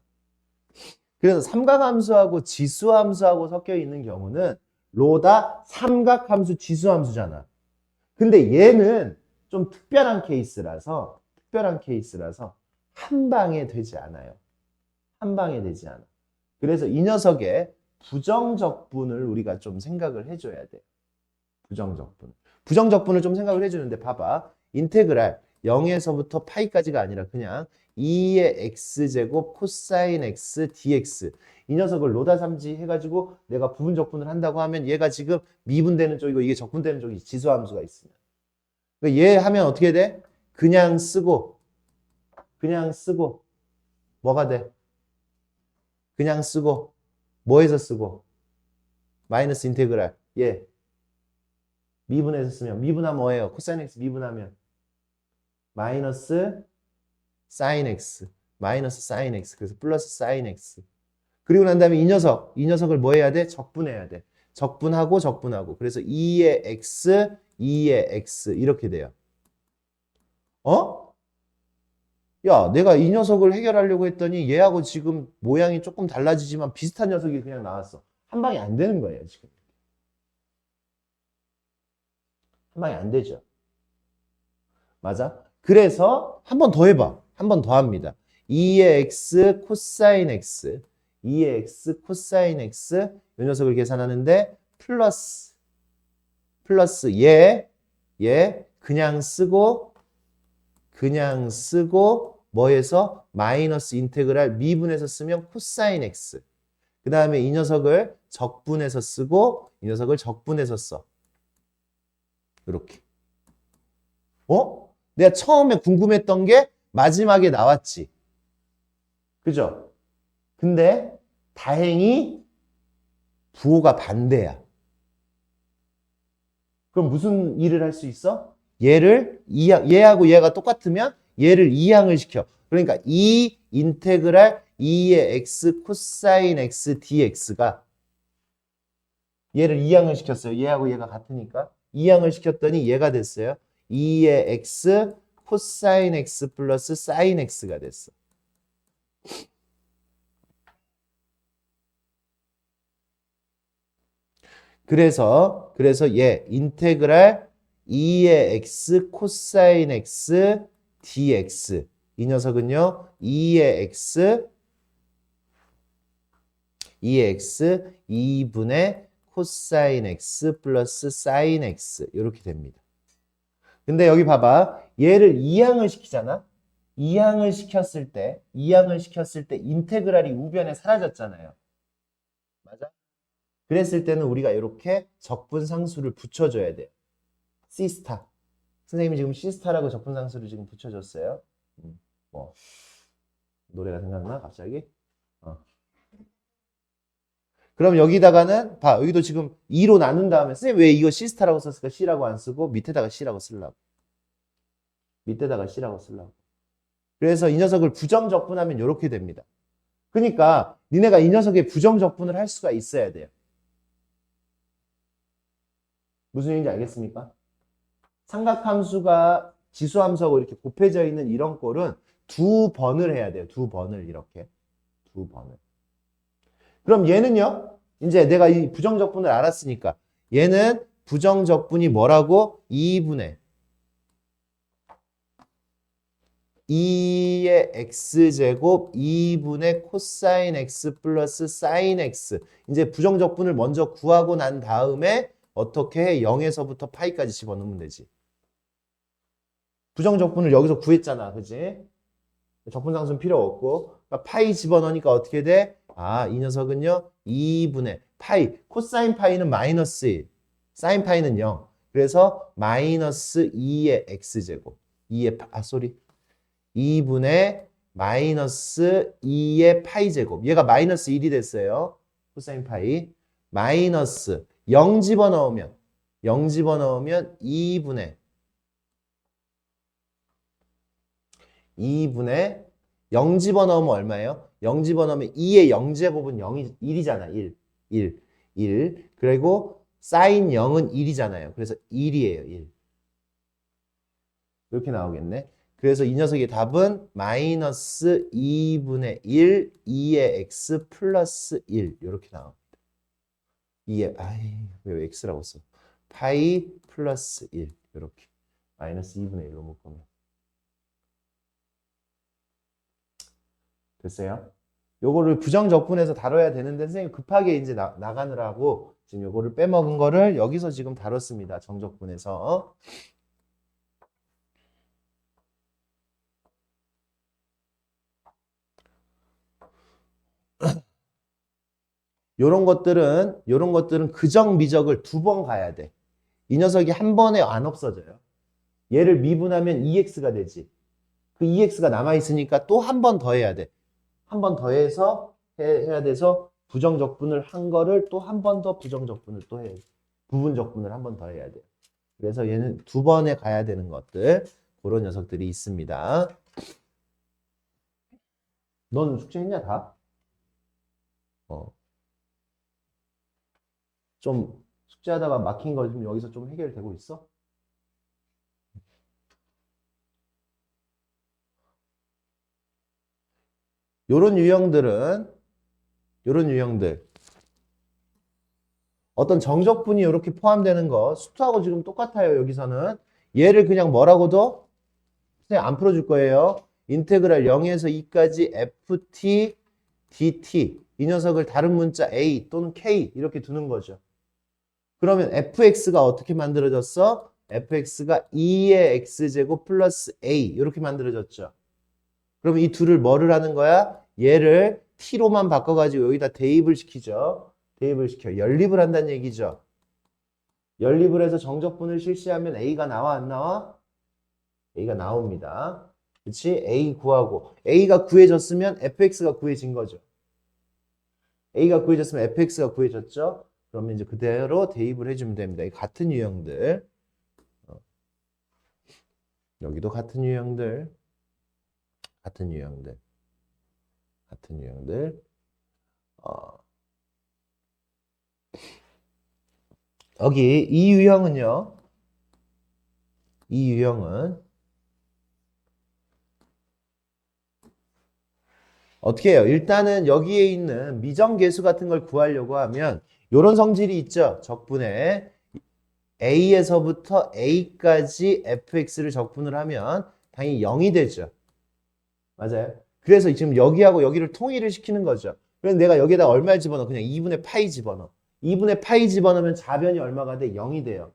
[SPEAKER 1] 그래서 삼각함수하고 지수함수하고 섞여 있는 경우는 로다 삼각함수 지수함수잖아. 근데 얘는 좀 특별한 케이스라서 한 방에 되지 않아요. 한 방에 되지 않아. 그래서 이 녀석의 부정적분을 우리가 좀 생각을 해줘야 돼. 부정적분을 좀 생각을 해주는데 봐봐. 인테그랄 0에서부터 파이까지가 아니라 그냥 2의 x제곱 코사인 x dx 이 녀석을 로다 삼지 해가지고 내가 부분적분을 한다고 하면 얘가 지금 미분되는 쪽이고 이게 적분되는 쪽이 지수함수가 있으면 그러니까 얘 하면 어떻게 돼? 그냥 쓰고 뭐가 돼? 그냥 쓰고 뭐해서 쓰고 마이너스 인테그랄 얘 미분해서 쓰면 미분하면 뭐예요? 코사인 x 미분하면 마이너스 사인 x 그래서 플러스 사인 x 그리고 난 다음에 이 녀석을 뭐 해야 돼? 적분해야 돼. 적분하고 그래서 2의 x 이렇게 돼요. 야, 내가 이 녀석을 해결하려고 했더니 얘하고 지금 모양이 조금 달라지지만 비슷한 녀석이 그냥 나왔어. 한 방에 안 되는 거예요, 지금. 한 방에 안 되죠. 맞아? 그래서 한 번 더 해봐. 한 번 더 합니다. 2의 x 코사인 x 이 녀석을 계산하는데 플러스 얘 그냥 쓰고 뭐해서 마이너스 인테그랄 미분해서 쓰면 코사인 x 그 다음에 이 녀석을 적분해서 쓰고 이 녀석을 적분해서 써. 이렇게. 내가 처음에 궁금했던 게 마지막에 나왔지. 그죠? 근데 다행히 부호가 반대야. 그럼 무슨 일을 할 수 있어? 얘하고 얘가 똑같으면 얘를 이항을 시켜. 그러니까 이 인테그랄 2의 x 코사인 x dx가 얘를 이항을 시켰어요. 얘하고 얘가 같으니까. 이항을 시켰더니 얘가 됐어요. 2의 x 코사인 x 플러스 사인 x가 됐어. 그래서 얘 인테그랄 2의 x 코사인 x dx 이 녀석은요 2의 x 2분의 코사인 x 플러스 사인 x 이렇게 됩니다. 근데 여기 봐봐. 얘를 이항을 시키잖아. 이항을 시켰을 때 인테그랄이 우변에 사라졌잖아요. 맞아? 그랬을 때는 우리가 이렇게 적분상수를 붙여줘야 돼요. C스타. 선생님이 지금 C스타라고 적분상수를 지금 붙여줬어요. 뭐 노래가 생각나 갑자기? 그럼 여기다가는 봐. 여기도 지금 2로 나눈 다음에 선생님 왜 이거 C스타라고 썼을까? C라고 안 쓰고 밑에다가 C라고 쓰려고. 밑에다가 C라고 쓰려고. 그래서 이 녀석을 부정적분하면 이렇게 됩니다. 그러니까 니네가 이 녀석의 부정적분을 할 수가 있어야 돼요. 무슨 얘기인지 알겠습니까? 삼각함수가 지수함수하고 이렇게 곱해져 있는 이런 꼴은 두 번을 해야 돼요. 두 번을 이렇게. 두 번을. 그럼 얘는요. 이제 내가 이 부정적분을 알았으니까 얘는 부정적분이 뭐라고? 2분의 2의 x제곱 2분의 코사인 x 플러스 사인 x. 이제 부정적분을 먼저 구하고 난 다음에 어떻게 해? 0에서부터 파이까지 집어넣으면 되지. 부정적분을 여기서 구했잖아. 그지? 적분상수는 필요 없고. 그러니까 파이 집어넣으니까 어떻게 돼? 이 녀석은요. 2분의 파이. 코사인 파이는 마이너스 1. 사인 파이는 0. 그래서 마이너스 2의 x제곱. 2분의 마이너스 2의 파이 제곱. 얘가 마이너스 1이 됐어요. 코사인 파이. 마이너스 0 집어넣으면 2분의 0 집어넣으면 얼마예요? 0 집어넣으면 2의 0제곱은 0이 1이잖아. 1. 그리고 사인 0은 1이잖아요. 그래서 1이에요. 1. 이렇게 나오겠네. 그래서 이 녀석의 답은 마이너스 2분의 1, 2의 x 플러스 1 이렇게 나옵니다. 2의, 왜 x라고 써? 파이 플러스 1 이렇게 마이너스 2분의 1로 묶으면 됐어요? 요거를 부정적분해서 다뤄야 되는데 선생님 급하게 이제 나가느라고 지금 요거를 빼먹은 거를 여기서 지금 다뤘습니다. 정적분해서. 요런 것들은 그정 미적을 두 번 가야 돼. 이 녀석이 한 번에 안 없어져요. 얘를 미분하면 2x가 되지. 그 2x가 남아있으니까 또 한 번 더 해야 돼. 한 번 더 해서 해야 돼서 부정적분을 한 거를 또 한 번 더 부정적분을 또 해야 돼. 부분적분을 한 번 더 해야 돼. 그래서 얘는 두 번에 가야 되는 것들 그런 녀석들이 있습니다. 넌 숙제했냐 다? 좀 숙제하다가 막힌 거 좀 여기서 좀 해결되고 있어? 요런 유형들 어떤 정적분이 이렇게 포함되는 거 수투하고 지금 똑같아요. 여기서는 얘를 그냥 뭐라고도 선생님 안 풀어줄 거예요. 인테그랄 0에서 2까지 ft dt 이 녀석을 다른 문자 a 또는 k 이렇게 두는 거죠. 그러면 fx가 어떻게 만들어졌어? fx가 2의 x제곱 플러스 a 이렇게 만들어졌죠. 그럼 이 둘을 뭐를 하는 거야? 얘를 t로만 바꿔가지고 여기다 대입을 시키죠. 대입을 시켜. 연립을 한다는 얘기죠. 연립을 해서 정적분을 실시하면 a가 나와 안 나와? a가 나옵니다. 그치? a 구하고 a가 구해졌으면 fx가 구해진 거죠. a가 구해졌으면 fx가 구해졌죠. 그러면 이제 그대로 대입을 해주면 됩니다. 같은 유형들. 여기도 같은 유형들. 같은 유형들. 같은 유형들. 여기 이 유형은요. 이 유형은 어떻게 해요? 일단은 여기에 있는 미정계수 같은 걸 구하려고 하면 이런 성질이 있죠. 적분에 a에서부터 a까지 fx를 적분을 하면 당연히 0이 되죠. 맞아요. 그래서 지금 여기하고 여기를 통일을 시키는 거죠. 그래서 내가 여기에다 얼마를 집어넣어? 그냥 2분의 파이 집어넣어. 2분의 파이 집어넣으면 좌변이 얼마가 돼? 0이 돼요.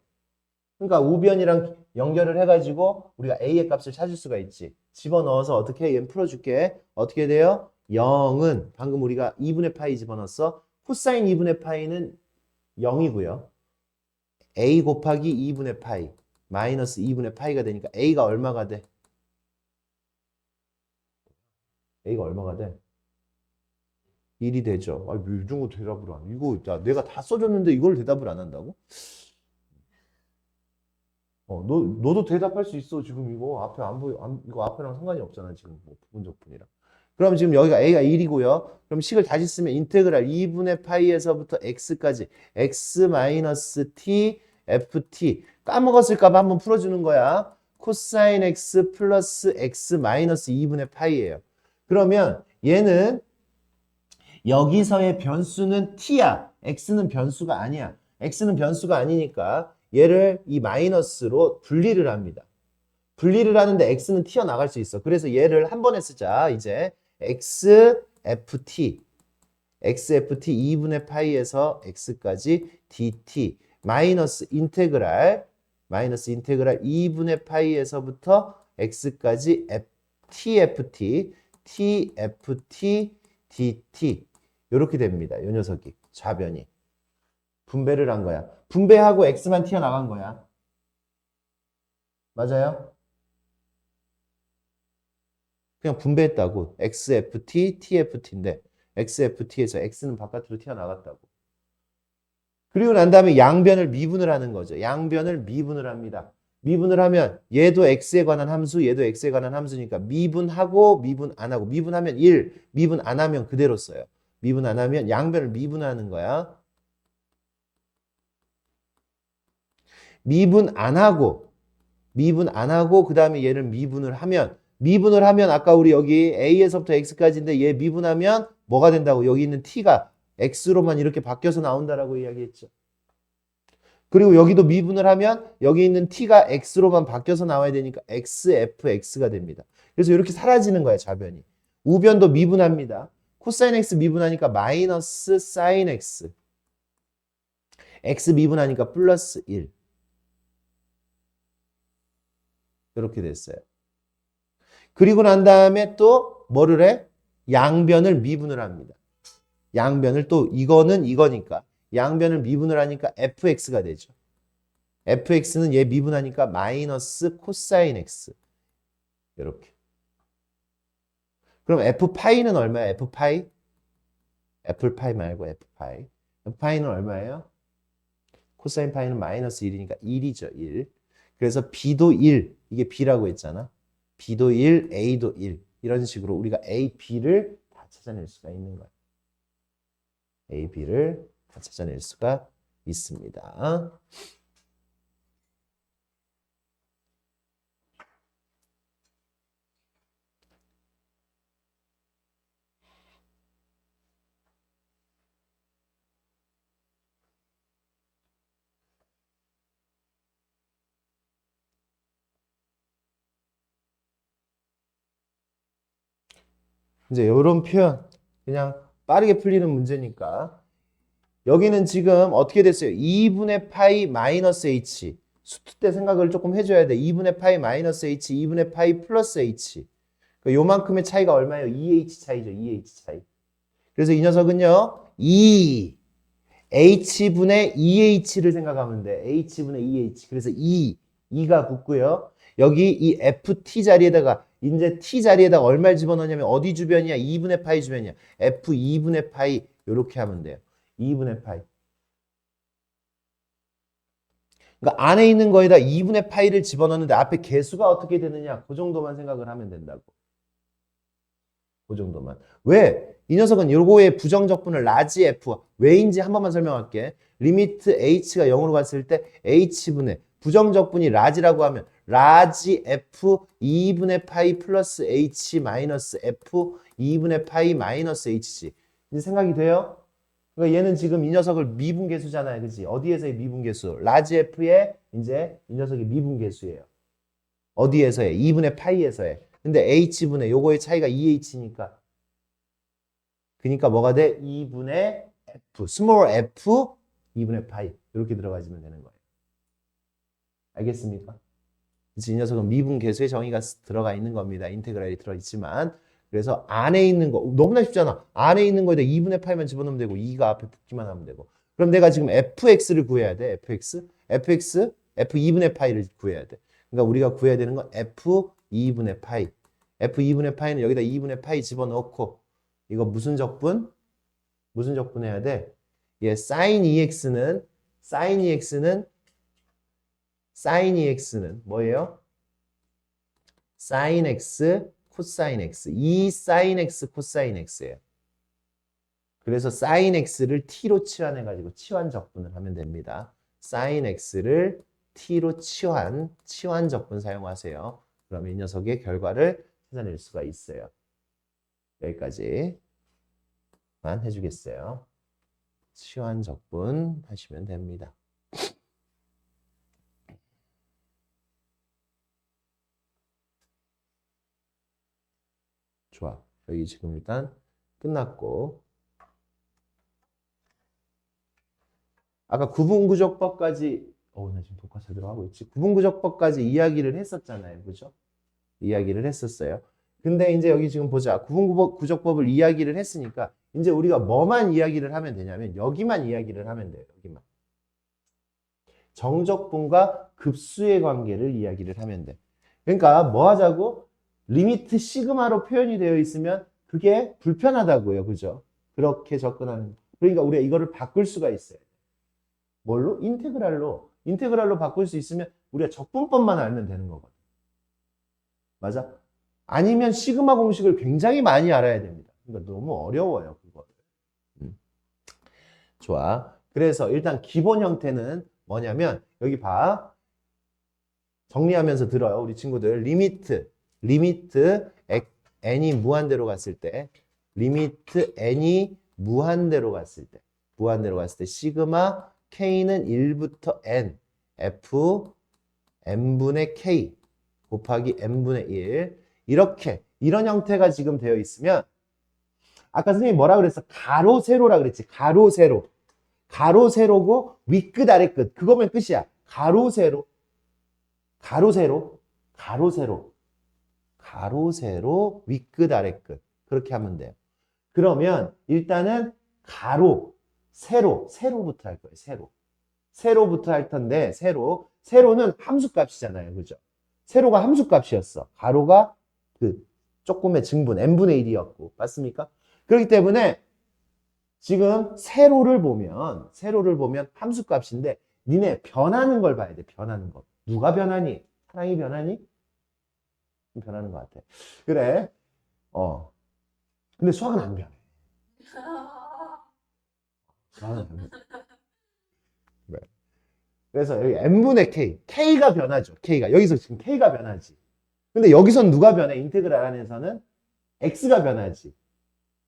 [SPEAKER 1] 그러니까 우변이랑 연결을 해가지고 우리가 a의 값을 찾을 수가 있지. 집어넣어서 어떻게 해? 얘 풀어줄게. 어떻게 돼요? 0은 방금 우리가 2분의 파이 집어넣었어. 코사인 2분의 파이는 0이고요. a 곱하기 2분의 파이 마이너스 2분의 파이가 되니까 a가 얼마가 돼? a가 얼마가 돼? 1이 되죠. 아, 이런 거 대답을 안 해. 이거 내가 다 써줬는데 이걸 대답을 안 한다고? 너도 대답할 수 있어. 지금 이거 앞에 안 보여. 이거 앞에랑 상관이 없잖아. 지금 뭐 부분적분이랑. 그럼 지금 여기가 a가 1이고요. 그럼 식을 다시 쓰면 인테그랄 2분의 파이에서부터 x까지 x 마이너스 t ft 까먹었을까 봐 한번 풀어주는 거야. 코사인 x 플러스 x 마이너스 2분의 파이예요. 그러면 얘는 여기서의 변수는 t야. x는 변수가 아니야. x는 변수가 아니니까 얘를 이 마이너스로 분리를 합니다. 분리를 하는데 x는 튀어나갈 수 있어. 그래서 얘를 한 번에 쓰자. 이제 xft 2분의 파이에서 x까지 dt 마이너스 인테그랄 2분의 파이에서부터 x까지 tft dt 이렇게 됩니다. 이 녀석이 좌변이 분배를 한 거야. 분배하고 x만 튀어나간 거야. 맞아요? 그냥 분배했다고. xft, tft인데 xft에서 x는 바깥으로 튀어나갔다고. 그리고 난 다음에 양변을 미분을 하는 거죠. 양변을 미분을 합니다. 미분을 하면 얘도 x에 관한 함수, 얘도 x에 관한 함수니까 미분하고 미분 안 하고 미분하면 1, 미분 안 하면 그대로 써요. 미분 안 하면 양변을 미분하는 거야. 미분 안 하고 그 다음에 얘를 미분을 하면 아까 우리 여기 a에서부터 x까지인데 얘 미분하면 뭐가 된다고? 여기 있는 t가 x로만 이렇게 바뀌어서 나온다라고 이야기했죠. 그리고 여기도 미분을 하면 여기 있는 t가 x로만 바뀌어서 나와야 되니까 xfx가 됩니다. 그래서 이렇게 사라지는 거예요, 좌변이. 우변도 미분합니다. 코사인 x 미분하니까 마이너스 사인 x. x 미분하니까 플러스 1. 이렇게 됐어요. 그리고 난 다음에 또 뭐를 해? 양변을 미분을 합니다. 양변을 또 이거는 이거니까 양변을 미분을 하니까 fx가 되죠. fx는 얘 미분하니까 마이너스 코사인 x. 이렇게. 그럼 f파이는 얼마야? f파이? 애플파이 말고 f파이. f파이는 얼마예요? 코사인 파이는 마이너스 1이니까 1이죠. 1. 그래서 b도 1. 이게 b라고 했잖아. b도 1, a도 1. 이런 식으로 우리가 a, b를 다 찾아낼 수가 있는 거야. a, b를 다 찾아낼 수가 있습니다. 이제 이런 표현 그냥 빠르게 풀리는 문제니까 여기는 지금 어떻게 됐어요? 2분의 파이 마이너스 h 수투 때 생각을 조금 해줘야 돼. 2분의 파이 마이너스 h, 2분의 파이 플러스 h. 그러니까 요만큼의 차이가 얼마예요? 2h 차이죠. 2h 차이. 그래서 이 녀석은요. H분의 2H를 생각하면 돼. H분의 2H. 그래서 2가 붙고요. 여기 이 FT 자리에다가 이제 T 자리에다가 얼마를 집어넣냐면 어디 주변이야? 2분의 파이 주변이야. F 2분의 파이 이렇게 하면 돼요. 2분의 파이. 그러니까 안에 있는 거에다 2분의 파이를 집어넣는데 앞에 개수가 어떻게 되느냐? 그 정도만 생각을 하면 된다고. 그 정도만. 왜? 이 녀석은 요거의 부정적분을 라지 F 왜인지 한 번만 설명할게. 리미트 H가 0으로 갔을 때 H분의 부정적분이 라지라고 하면 라지 F 2분의 파이 플러스 H 마이너스 F 2분의 파이 마이너스 H지. 이제 생각이 돼요? 그러니까 얘는 지금 이 녀석을 미분계수잖아요. 그치? 어디에서의 미분계수? 라지 F의 이제 이 녀석이 미분계수예요. 어디에서의? 2분의 파이에서의. 근데 H분의 요거의 차이가 2H니까. 그러니까 뭐가 돼? 2분의 F. 스몰 F 2분의 파이. 이렇게 들어가시면 되는 거예요. 알겠습니까? 그치? 이 녀석은 미분계수의 정의가 들어가 있는 겁니다. 인테그랄이 들어있지만. 그래서 안에 있는 거 너무나 쉽잖아. 안에 있는 거에다 2분의 파이만 집어넣으면 되고 2가 앞에 붙기만 하면 되고. 그럼 내가 지금 fx를 구해야 돼. fx f 2분의 파이를 구해야 돼. 그러니까 우리가 구해야 되는 건 f 2분의 파이. f 2분의 파이는 여기다 2분의 파이 집어넣고 이거 무슨 적분? 무슨 적분 해야 돼? 예, sin ex는 뭐예요? sin x 코사인 x, 2 sin x 코사인 x예요. 그래서 sin x를 t로 치환해가지고 치환 적분을 하면 됩니다. sin x를 t로 치환 적분 사용하세요. 그러면 이 녀석의 결과를 찾아낼 수가 있어요. 여기까지만 해주겠어요. 치환 적분 하시면 됩니다. 좋아. 여기 지금 일단 끝났고 아까 구분구조법까지 나 지금 독학사 들어가고 있지. 구분구조법까지 이야기를 했었잖아요. 그죠? 이야기를 했었어요. 근데 이제 여기 지금 보자. 구분구조법을 이야기를 했으니까 이제 우리가 뭐만 이야기를 하면 되냐면 여기만 이야기를 하면 돼요. 여기만. 정적분과 급수의 관계를 이야기를 하면 돼. 그러니까 뭐 하자고? 리미트 시그마로 표현이 되어 있으면 그게 불편하다고요. 그죠? 그렇게 접근하는. 그러니까 우리가 이거를 바꿀 수가 있어요. 뭘로? 인테그랄로 바꿀 수 있으면 우리가 적분법만 알면 되는 거거든. 맞아? 아니면 시그마 공식을 굉장히 많이 알아야 됩니다. 그러니까 너무 어려워요. 그거를. 좋아. 그래서 일단 기본 형태는 뭐냐면 여기 봐. 정리하면서 들어요. 우리 친구들. 리미트 n이 무한대로 갔을 때 리미트 n이 무한대로 갔을 때 시그마 k는 1부터 n f n분의 k 곱하기 n분의 1 이렇게 이런 형태가 지금 되어 있으면 아까 선생님이 뭐라 그랬어? 가로 세로라 그랬지. 가로 세로고 윗끝 아래끝 그거면 끝이야. 가로 세로 윗끝 아래끝 그렇게 하면 돼요. 그러면 일단은 가로 세로부터 할 거예요. 세로부터 할 텐데 세로는 함수값이잖아요. 그죠? 세로가 함수값이었어. 가로가 그 조금의 증분 n분의 1이었고 맞습니까? 그렇기 때문에 지금 세로를 보면 함수값인데 니네 변하는 걸 봐야 돼. 변하는 거. 누가 변하니? 사랑이 변하니? 변하는 것 같아. 그래. 근데 수학은 안 변해. 수학은 안 변해. 네. 그래서 여기 n분의 k가 변하죠. 여기서 지금 k가 변하지. 근데 여기선 누가 변해? 인테그랄 안에서는 x가 변하지.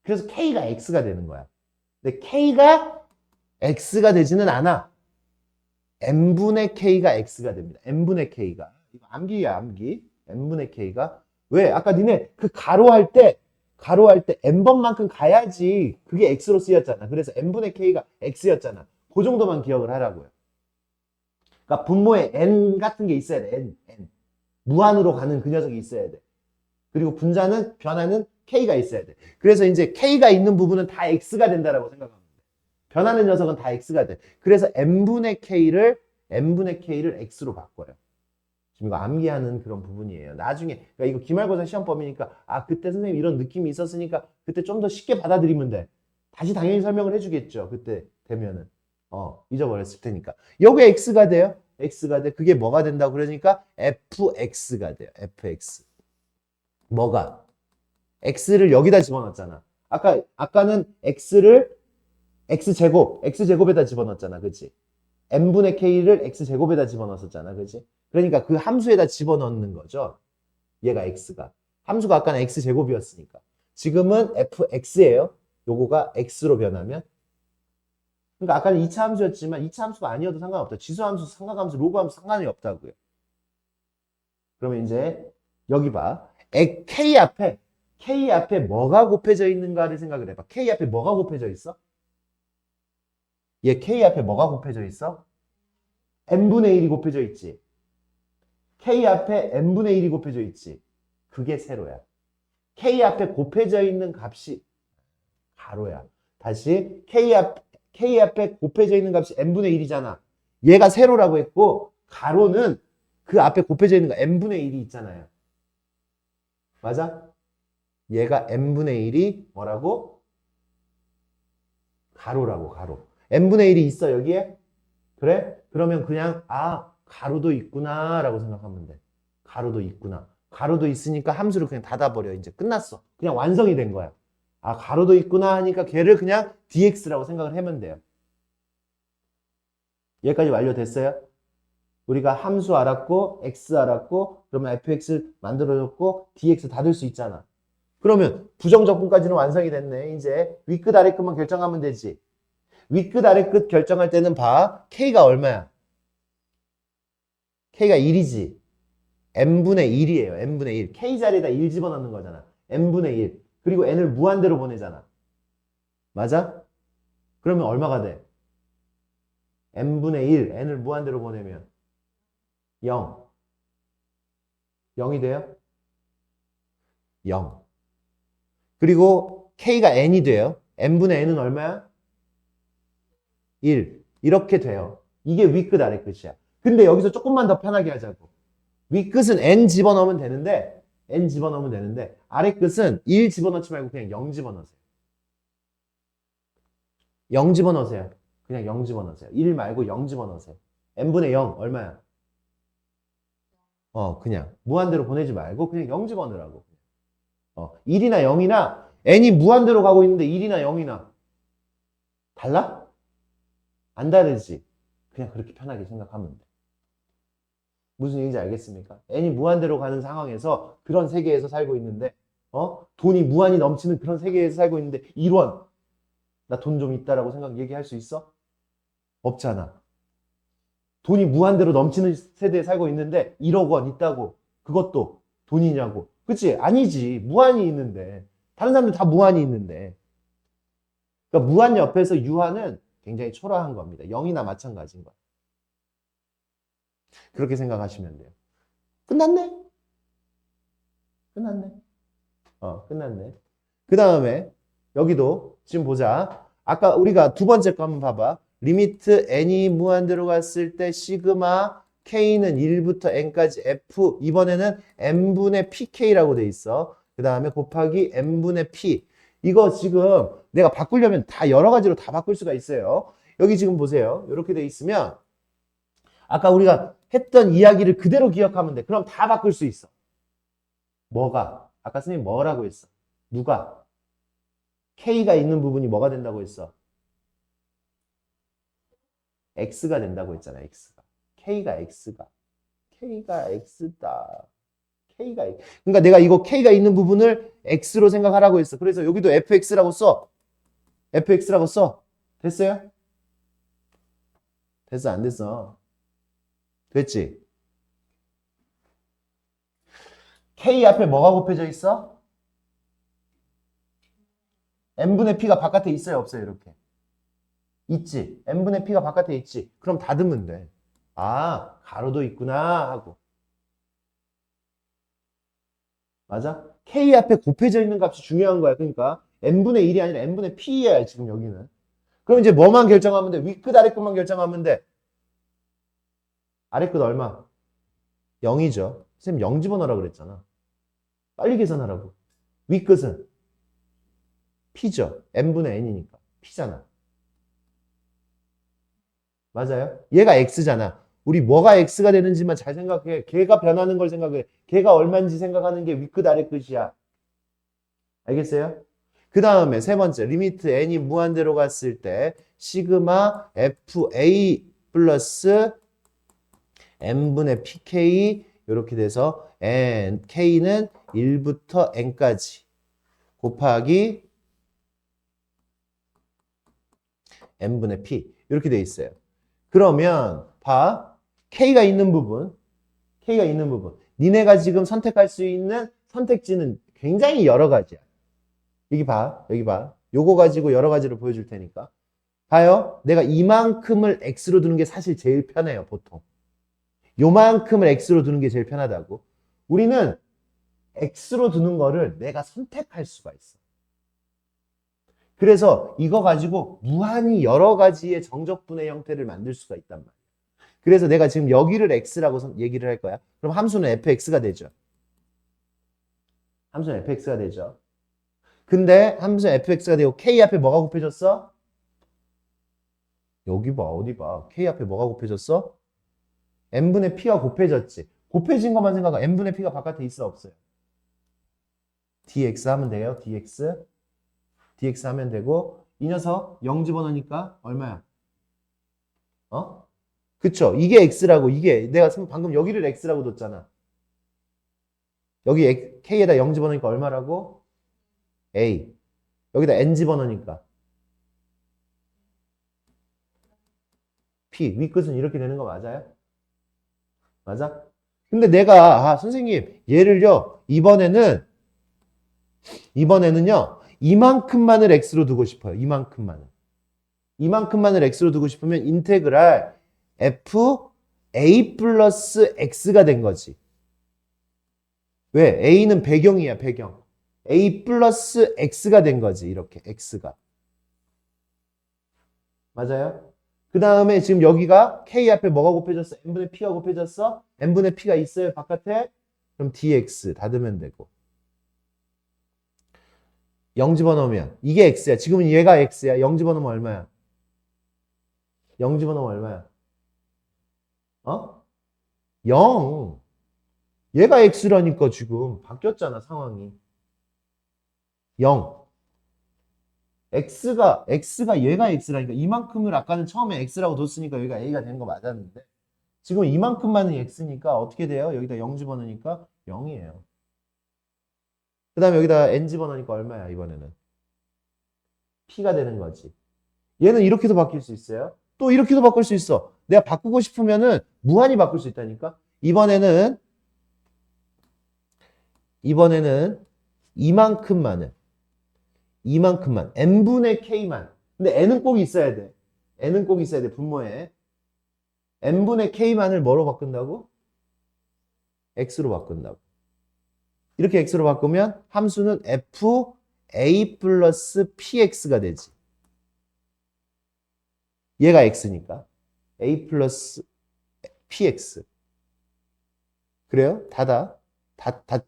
[SPEAKER 1] 그래서 k가 x가 되는 거야. 근데 k가 x가 되지는 않아. n분의 k가 x가 됩니다. n분의 k가. 이거 암기야, 암기. n분의 k가. 왜? 아까 니네 그 가로 할 때 n번만큼 가야지 그게 x로 쓰였잖아. 그래서 n분의 k가 x였잖아. 그 정도만 기억을 하라고요. 그러니까 분모에 n 같은 게 있어야 돼. n. 무한으로 가는 그 녀석이 있어야 돼. 그리고 분자는 변화는 K가 있어야 돼. 그래서 이제 K가 있는 부분은 다 X가 된다라고 생각하면 돼. 변하는 녀석은 다 X가 돼. 그래서 N분의 K를 X로 바꿔요. 지금 이거 암기하는 그런 부분이에요. 나중에, 그러니까 이거 기말고사 시험범위니까, 아, 그때 선생님 이런 느낌이 있었으니까, 그때 좀 더 쉽게 받아들이면 돼. 다시 당연히 설명을 해주겠죠. 그때 되면은. 잊어버렸을 테니까. 여기 X가 돼요. X가 돼. 그게 뭐가 된다고 그러니까, FX가 돼요. FX. 뭐가? X를 여기다 집어넣었잖아. 아까는 X제곱에다 집어넣었잖아. 그치? n분의 k를 x제곱에다 집어넣었잖아. 그지? 그러니까 그 함수에다 집어넣는 거죠. 얘가 x가. 함수가 아까는 x제곱이었으니까. 지금은 fx예요. 요거가 x로 변하면. 그러니까 아까는 2차 함수였지만 2차 함수가 아니어도 상관없다. 지수함수, 삼각함수, 로그함수 상관이 없다고요. 그러면 이제 여기 봐. k 앞에 뭐가 곱해져 있는가를 생각을 해봐. k 앞에 뭐가 곱해져 있어? 얘 k 앞에 뭐가 곱해져 있어? n분의 1이 곱해져 있지. k 앞에 n분의 1이 곱해져 있지. 그게 세로야. k 앞에 곱해져 있는 값이 가로야. 다시 k 앞에 곱해져 있는 값이 n분의 1이잖아. 얘가 세로라고 했고 가로는 그 앞에 곱해져 있는 거 n분의 1이 있잖아요. 맞아? 얘가 n분의 1이 뭐라고? 가로라고, 가로. n분의 1이 있어, 여기에? 그래? 그러면 그냥 가로도 있구나 라고 생각하면 돼. 가로도 있구나. 가로도 있으니까 함수를 그냥 닫아버려. 이제 끝났어. 그냥 완성이 된 거야. 가로도 있구나 하니까 걔를 그냥 dx라고 생각을 하면 돼요. 여기까지 완료됐어요? 우리가 함수 알았고 x 알았고 그러면 fx 만들어줬고 dx 닫을 수 있잖아. 그러면 부정적분까지는 완성이 됐네. 이제 윗끝 아래끝만 결정하면 되지. 윗끝 아래끝 결정할 때는 봐. k가 얼마야? k가 1이지. n분의 1이에요. n분의 1. k 자리에다 1 집어넣는 거잖아. n분의 1. 그리고 n을 무한대로 보내잖아. 맞아? 그러면 얼마가 돼? n분의 1. n을 무한대로 보내면 0. 0이 돼요? 0. 그리고 k가 n이 돼요. n분의 n은 얼마야? 1. 이렇게 돼요. 이게 윗끝 아래끝이야. 근데 여기서 조금만 더 편하게 하자고. 윗끝은 n 집어넣으면 되는데 아래끝은 1 집어넣지 말고 그냥 0 집어넣으세요. 0 집어넣으세요. 그냥 0 집어넣으세요. 1 말고 0 집어넣으세요. n분의 0 얼마야? 그냥 무한대로 보내지 말고 그냥 0 집어넣으라고. 1이나 0이나 n이 무한대로 가고 있는데 1이나 0이나 달라? 안 다르지. 그냥 그렇게 편하게 생각하면 돼. 무슨 얘기인지 알겠습니까? n이 무한대로 가는 상황에서 그런 세계에서 살고 있는데 돈이 무한히 넘치는 그런 세계에서 살고 있는데 1원 나 돈 좀 있다라고 얘기할 수 있어? 없잖아. 돈이 무한대로 넘치는 세대에 살고 있는데 1억 원 있다고 그것도 돈이냐고. 그치? 아니지. 무한히 있는데. 다른 사람들 다 무한히 있는데. 그러니까 무한 옆에서 유한은 굉장히 초라한 겁니다. 0이나 마찬가지인 거야. 그렇게 생각하시면 돼요. 끝났네? 끝났네. 끝났네. 그 다음에 여기도 지금 보자. 아까 우리가 두 번째 거 한번 봐봐. 리미트 n이 무한대로 갔을 때 시그마 k는 1부터 n까지 f 이번에는 n분의 pk라고 돼 있어. 그 다음에 곱하기 n분의 p 이거 지금 내가 바꾸려면 다 여러 가지로 다 바꿀 수가 있어요. 여기 지금 보세요. 이렇게 돼 있으면 아까 우리가 했던 이야기를 그대로 기억하면 돼. 그럼 다 바꿀 수 있어. 뭐가? 아까 선생님 뭐라고 했어? 누가? K가 있는 부분이 뭐가 된다고 했어? X가 된다고 했잖아, X가. K가 X다. K가 X. 그러니까 내가 이거 K가 있는 부분을 X로 생각하라고 했어. 그래서 여기도 FX라고 써. FX라고 써. 됐어요? 됐어, 안 됐어? 됐지? K 앞에 뭐가 곱해져 있어? n분의 p가 바깥에 있어요, 없어요? 이렇게. 있지. n분의 p가 바깥에 있지. 그럼 닫으면 돼. 가로도 있구나 하고. 맞아? k 앞에 곱해져 있는 값이 중요한 거야. 그러니까 n분의 1이 아니라 n분의 p야 지금 여기는. 그럼 이제 뭐만 결정하면 돼? 윗끝 아래끝만 결정하면 돼. 아래끝 얼마? 0이죠. 선생님 0 집어넣으라고 그랬잖아. 빨리 계산하라고. 윗끝은 p죠. n분의 n이니까. p잖아. 맞아요? 얘가 x잖아. 우리 뭐가 x가 되는지만 잘 생각해. 걔가 변하는 걸 생각해. 걔가 얼마인지 생각하는 게 윗끝 아래끝이야. 알겠어요? 그 다음에 세 번째 리미트 n이 무한대로 갔을 때 시그마 fa 플러스 n분의 pk 이렇게 돼서 n, k는 1부터 n까지 곱하기 n분의 p 이렇게 돼 있어요. 그러면 봐. K가 있는 부분. 니네가 지금 선택할 수 있는 선택지는 굉장히 여러 가지야. 여기 봐. 요거 가지고 여러 가지를 보여줄 테니까. 봐요. 내가 이만큼을 X로 두는 게 사실 제일 편해요, 보통. 요만큼을 X로 두는 게 제일 편하다고. 우리는 X로 두는 거를 내가 선택할 수가 있어. 그래서 이거 가지고 무한히 여러 가지의 정적분의 형태를 만들 수가 있단 말이야. 그래서 내가 지금 여기를 x라고 얘기를 할 거야. 그럼 함수는 fx가 되죠. 근데 함수는 fx가 되고 k 앞에 뭐가 곱해졌어? 여기 봐. 어디 봐. k 앞에 뭐가 곱해졌어? n분의 p가 곱해졌지. 곱해진 것만 생각하. n분의 p가 바깥에 있어 없어요? dx 하면 돼요. dx 하면 되고 이 녀석 0 집어넣으니까 얼마야? 그쵸? 이게 x라고. 이게 내가 방금 여기를 x라고 뒀잖아. 여기 k에다 0 집어넣으니까 얼마라고? a. 여기다 n 집어넣으니까 p. 윗끝은 이렇게 되는 거 맞아요? 맞아? 근데 내가 선생님 얘를요 이번에는요 이만큼만을 x로 두고 싶어요. 이만큼만을 x로 두고 싶으면 인테그랄 f a 플러스 x가 된 거지. 왜? a는 배경이야, 배경. a 플러스 x가 된 거지, 이렇게 x가. 맞아요? 그 다음에 지금 여기가 k 앞에 뭐가 곱해졌어? n분의 p가 곱해졌어? n분의 p가 있어요, 바깥에? 그럼 dx 닫으면 되고. 0 집어넣으면 이게 x야. 지금은 얘가 x야. 0 집어넣으면 얼마야? 0 집어넣으면 얼마야? 0. 얘가 x라니까 지금 바뀌었잖아, 상황이. 0. x가 얘가 x라니까 이만큼을 아까는 처음에 x라고 뒀으니까 여기가 a가 되는 거 맞았는데 지금 이만큼만은 x니까 어떻게 돼요? 여기다 0 집어넣으니까 0이에요. 그 다음에 여기다 n 집어넣으니까 얼마야, 이번에는? p가 되는 거지. 얘는 이렇게도 바뀔 수 있어요. 또 이렇게도 바꿀 수 있어. 내가 바꾸고 싶으면은 무한히 바꿀 수 있다니까. 이번에는 이만큼만 n분의 k만. 근데 n은 꼭 있어야 돼. 분모에. n분의 k만을 뭐로 바꾼다고? x로 바꾼다고. 이렇게 x로 바꾸면 함수는 f a 플러스 px가 되지. 얘가 x니까 a 플러스 px. 그래요?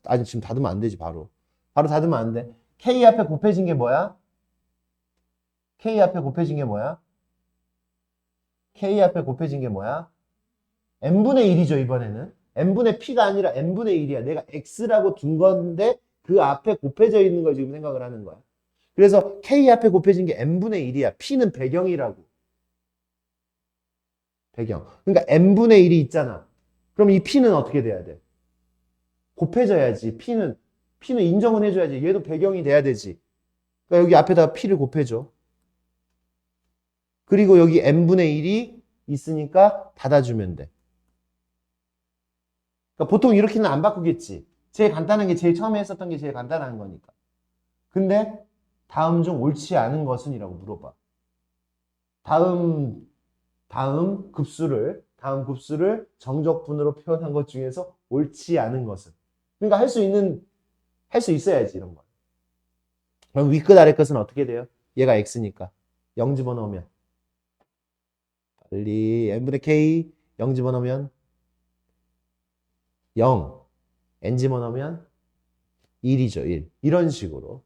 [SPEAKER 1] 아니 지금 닫으면 안 되지. 바로 닫으면 안 돼. k 앞에 곱해진 게 뭐야? n분의 1이죠. 이번에는 n분의 p가 아니라 n분의 1이야. 내가 x라고 둔 건데 그 앞에 곱해져 있는 걸 지금 생각을 하는 거야. 그래서 k 앞에 곱해진 게 n분의 1이야. p는 배경이라고. 배경. 그러니까 n분의 1이 있잖아. 그럼 이 p는 어떻게 돼야 돼? 곱해져야지. p는 인정은 해줘야지. 얘도 배경이 돼야 되지. 그러니까 여기 앞에다가 p를 곱해줘. 그리고 여기 n분의 1이 있으니까 닫아주면 돼. 그러니까 보통 이렇게는 안 바꾸겠지. 제일 간단한 게 제일 처음에 했었던 게 제일 간단한 거니까. 근데 다음 중 옳지 않은 것은? 이라고 물어봐. 다음 급수를 정적분으로 표현한 것 중에서 옳지 않은 것은? 그러니까 할 수 있는 할 수 있어야지, 이런 거. 그럼 윗끝 아래끝은 어떻게 돼요? 얘가 x니까 0 집어넣으면 빨리 n분의 k 0 집어넣으면 0 n 집어넣으면 1이죠. 1. 이런 식으로.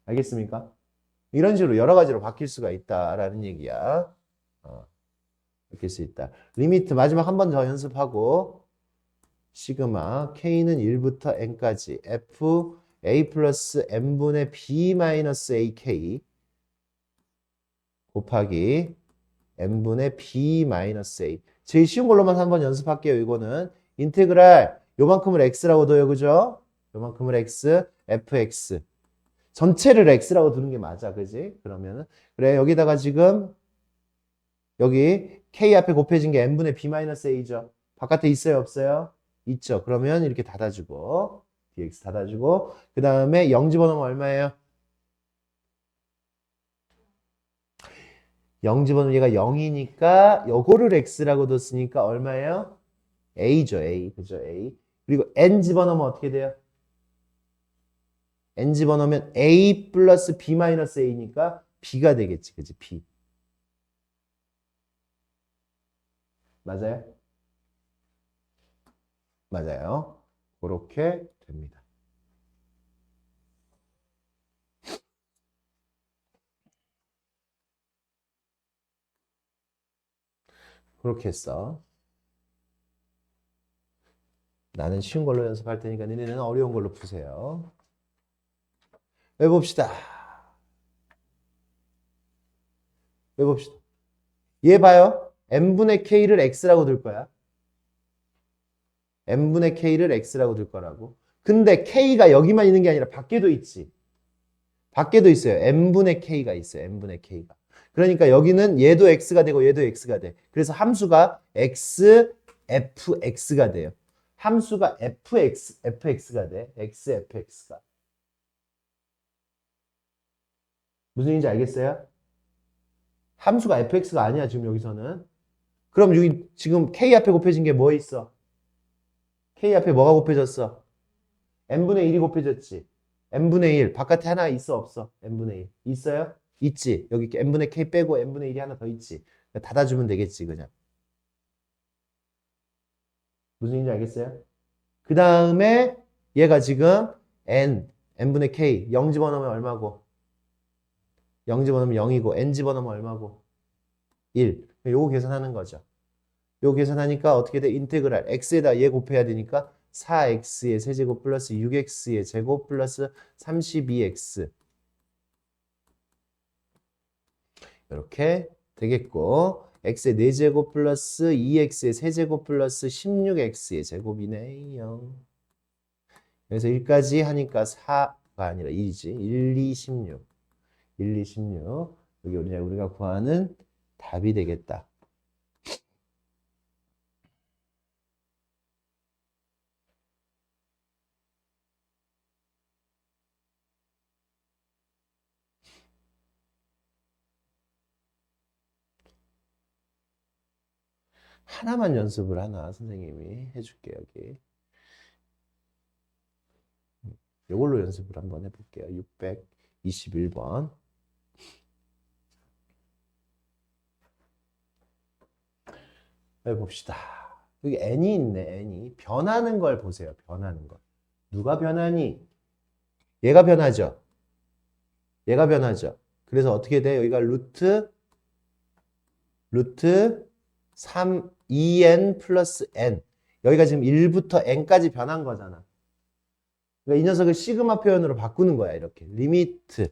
[SPEAKER 1] 알겠습니까? 이런 식으로 여러 가지로 바뀔 수가 있다라는 얘기야. 바뀔 수 있다. 리미트 마지막 한 번 더 연습하고 시그마 k는 1부터 n까지 f a 플러스 n분의 b 마이너스 ak 곱하기 n분의 b 마이너스 a. 제일 쉬운 걸로만 한번 연습할게요. 이거는 인테그랄 요만큼을 x라고 둬요. 그죠? 요만큼을 x, fx. 전체를 x라고 두는 게 맞아. 그지? 그러면은 그래 여기다가 지금 여기 k 앞에 곱해진 게 n분의 b 마이너스 a죠. 바깥에 있어요? 없어요? 있죠. 그러면 이렇게 닫아주고 dx 닫아주고 그 다음에 0 집어넣으면 얼마예요? 0 집어넣으면 얘가 0이니까 요거를 x라고 뒀으니까 얼마예요? a죠. a. 그죠? a. 그리고 n 집어넣으면 어떻게 돼요? n 집어넣으면 a 플러스 b 마이너스 a니까 b가 되겠지. 그지? b. 맞아요? 맞아요. 그렇게 됩니다. 그렇게 했어. 나는 쉬운 걸로 연습할 테니까 니네는 어려운 걸로 푸세요. 해봅시다. 해봅시다. 얘 봐요. n분의 k를 x라고 둘 거야. n분의 k를 x라고 둘 거라고. 근데 k가 여기만 있는 게 아니라 밖에도 있지. 밖에도 있어요. n분의 k가 있어요. n분의 k가. 그러니까 여기는 얘도 x가 되고 얘도 x가 돼. 그래서 함수가 x, fx가 돼요. 함수가 fx가 돼. x, fx가. 무슨 얘기인지 알겠어요? 함수가 fx가 아니야, 지금 여기서는. 그럼 여기 지금 k 앞에 곱해진 게 뭐 있어? k 앞에 뭐가 곱해졌어? n분의 1이 곱해졌지. n분의 1. 바깥에 하나 있어, 없어? n분의 1. 있어요? 있지. 여기 n분의 k 빼고 n분의 1이 하나 더 있지. 닫아주면 되겠지, 그냥. 무슨 얘기인지 알겠어요? 그 다음에 얘가 지금 n분의 k, 0 집어넣으면 얼마고? 0 집어넣으면 0이고, n 집어넣으면 얼마고? 1. 요거 계산하는 거죠. 요거 계산하니까 어떻게 돼? 인테그랄. x에다 얘 곱해야 되니까 4x의 세제곱 플러스 6x의 제곱 플러스 32x. 이렇게 되겠고 x의 4제곱 플러스 2x의 세제곱 플러스 16x의 제곱이네요. 그래서 1까지 하니까 4가 아니라 1이지. 1, 2, 16. 1, 2, 16. 여기 우리가 구하는 답이 되겠다. 하나만 연습을 하나 선생님이 해줄게 여기. 이걸로 연습을 한번 해볼게요. 621번. 해봅시다. 여기 n이 있네. n이. 변하는 걸 보세요. 변하는 걸. 누가 변하니? 얘가 변하죠. 얘가 변하죠. 그래서 어떻게 돼? 여기가 루트 3, 2n 플러스 n. 여기가 지금 1부터 n까지 변한 거잖아. 그러니까 이 녀석을 시그마 표현으로 바꾸는 거야. 이렇게. 리미트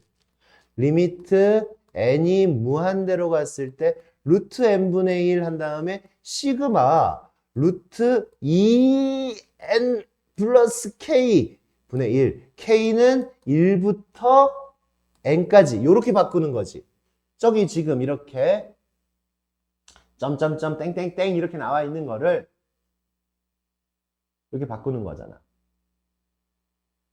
[SPEAKER 1] n이 무한대로 갔을 때 루트 n분의 1 한 다음에 시그마 루트 2n 플러스 k 분의 1. k는 1부터 n까지 이렇게 바꾸는 거지. 저기 지금 이렇게 점점점 땡땡땡 이렇게 나와 있는 거를 이렇게 바꾸는 거잖아.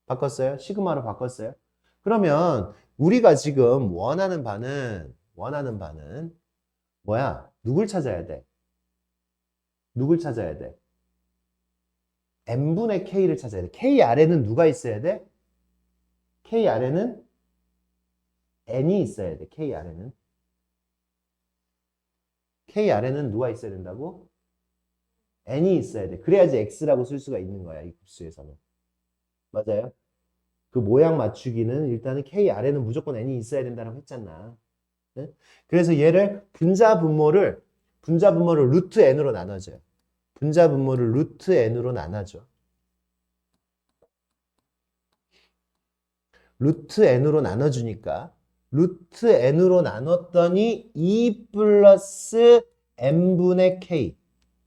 [SPEAKER 1] 바꿨어요? 시그마로 바꿨어요? 그러면 우리가 지금 원하는 바는 뭐야? 누굴 찾아야 돼? 누굴 찾아야 돼? n분의 k를 찾아야 돼. k 아래는 누가 있어야 돼? k 아래는 n이 있어야 돼. k 아래는. k 아래는 누가 있어야 된다고? n이 있어야 돼. 그래야지 x라고 쓸 수가 있는 거야. 이 급수에서는. 맞아요? 그 모양 맞추기는 일단은 k 아래는 무조건 n이 있어야 된다고 했잖아. 네? 그래서 얘를 분자분모를 루트 n으로 나눠줘요. 분자분모를 루트 n으로 나눠줘. 루트 n으로 나눠주니까 루트 n으로 나눴더니 2 플러스 n분의 k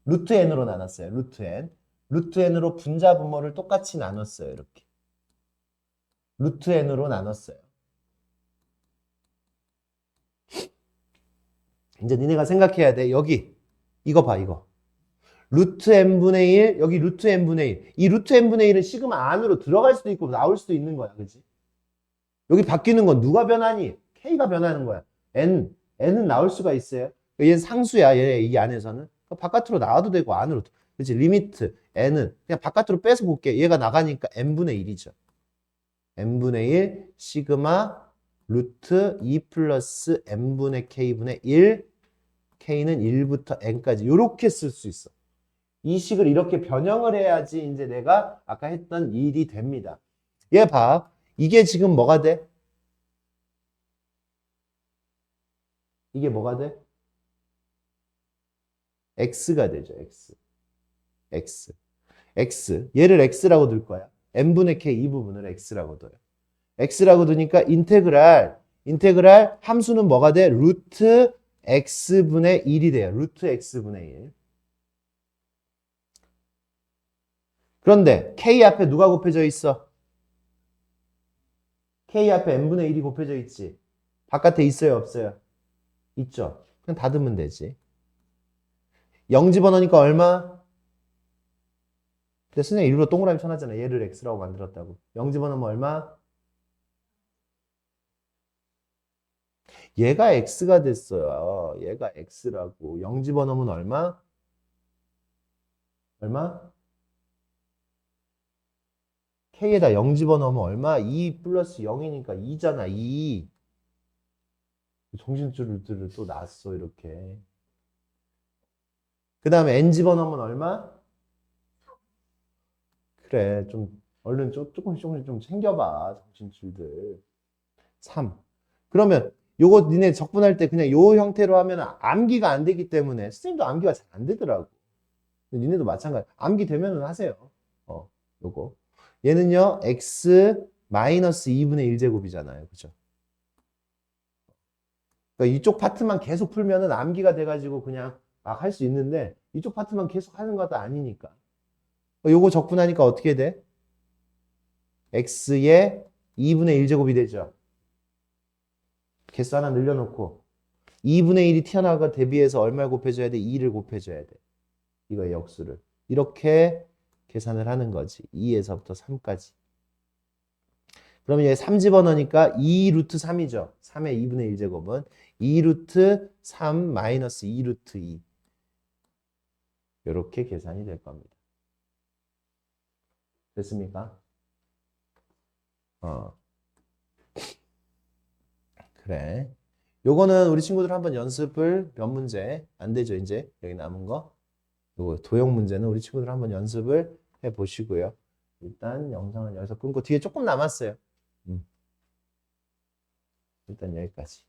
[SPEAKER 1] 루트 n으로 나눴어요. 루트 n. 루트 n으로 분자분모를 똑같이 나눴어요. 이렇게. 루트 n으로 나눴어요. 이제 니네가 생각해야 돼. 여기 이거 봐 이거. 루트 n분의 1 여기 루트 n분의 1. 이 루트 n분의 1은 시그마 안으로 들어갈 수도 있고 나올 수도 있는 거야. 그치? 여기 바뀌는 건 누가 변하니? k가 변하는 거야. n은 나올 수가 있어요. 얘는 상수야. 얘 이 안에서는. 바깥으로 나와도 되고 안으로. 그치? 리미트 n은 그냥 바깥으로 빼서 볼게. 얘가 나가니까 n분의 1이죠. n분의 1 시그마 루트 2 플러스 n분의 k분의 1 k는 1부터 n까지 이렇게 쓸 수 있어. 이 식을 이렇게 변형을 해야지 이제 내가 아까 했던 일이 됩니다. 얘 봐. 이게 지금 뭐가 돼? 이게 뭐가 돼? x가 되죠. x. 얘를 x라고 둘 거야. n분의 k 이 부분을 x라고 둬요. x라고 두니까 인테그랄 함수는 뭐가 돼? 루트 x분의 1이 돼요. 루트 x분의 1. 그런데 k 앞에 누가 곱해져 있어? k 앞에 n분의 1이 곱해져 있지. 바깥에 있어요, 없어요? 있죠. 그냥 닫으면 되지. 0 집어넣으니까 얼마? 근데 선생님 일부러 동그라미 쳐놨잖아. 얘를 x라고 만들었다고. 0 집어넣으면 얼마? 얘가 x가 됐어요. 얘가 x라고. 0 집어넣으면 얼마? 얼마? k에다 0 집어넣으면 얼마? 2 플러스 0이니까 2잖아. 2. 정신줄을 또 놨어 이렇게. 그 다음에 n 집어넣으면 얼마? 그래 좀 얼른 조금씩 좀 챙겨봐 정신줄들. 3. 그러면 요거 니네 적분할 때 그냥 요 형태로 하면 암기가 안 되기 때문에 선생님도 암기가 잘 안 되더라고. 니네도 마찬가지. 암기 되면은 하세요. 요거. 얘는요 x 마이너스 2분의 1제곱이잖아요. 그죠? 그러니까 이쪽 파트만 계속 풀면은 암기가 돼가지고 그냥 막 할 수 있는데 이쪽 파트만 계속 하는 것도 아니니까. 요거 적분하니까 어떻게 돼? x의 2분의 1제곱이 되죠. 개수 하나 늘려놓고 2분의 1이 튀어나가 대비해서 얼마를 곱해줘야 돼? 2를 곱해줘야 돼. 이거의 역수를. 이렇게 계산을 하는 거지. 2에서부터 3까지. 그러면 얘 3 집어넣으니까 2 루트 3이죠. 3의 2분의 1제곱은 2 루트 3 마이너스 2 루트 2. 이렇게 계산이 될 겁니다. 됐습니까? 그래. 요거는 우리 친구들 한번 연습을 몇 문제 안 되죠, 이제 여기 남은 거. 요거 도형 문제는 우리 친구들 한번 연습을 해 보시고요. 일단 영상은 여기서 끊고 뒤에 조금 남았어요. 일단 여기까지.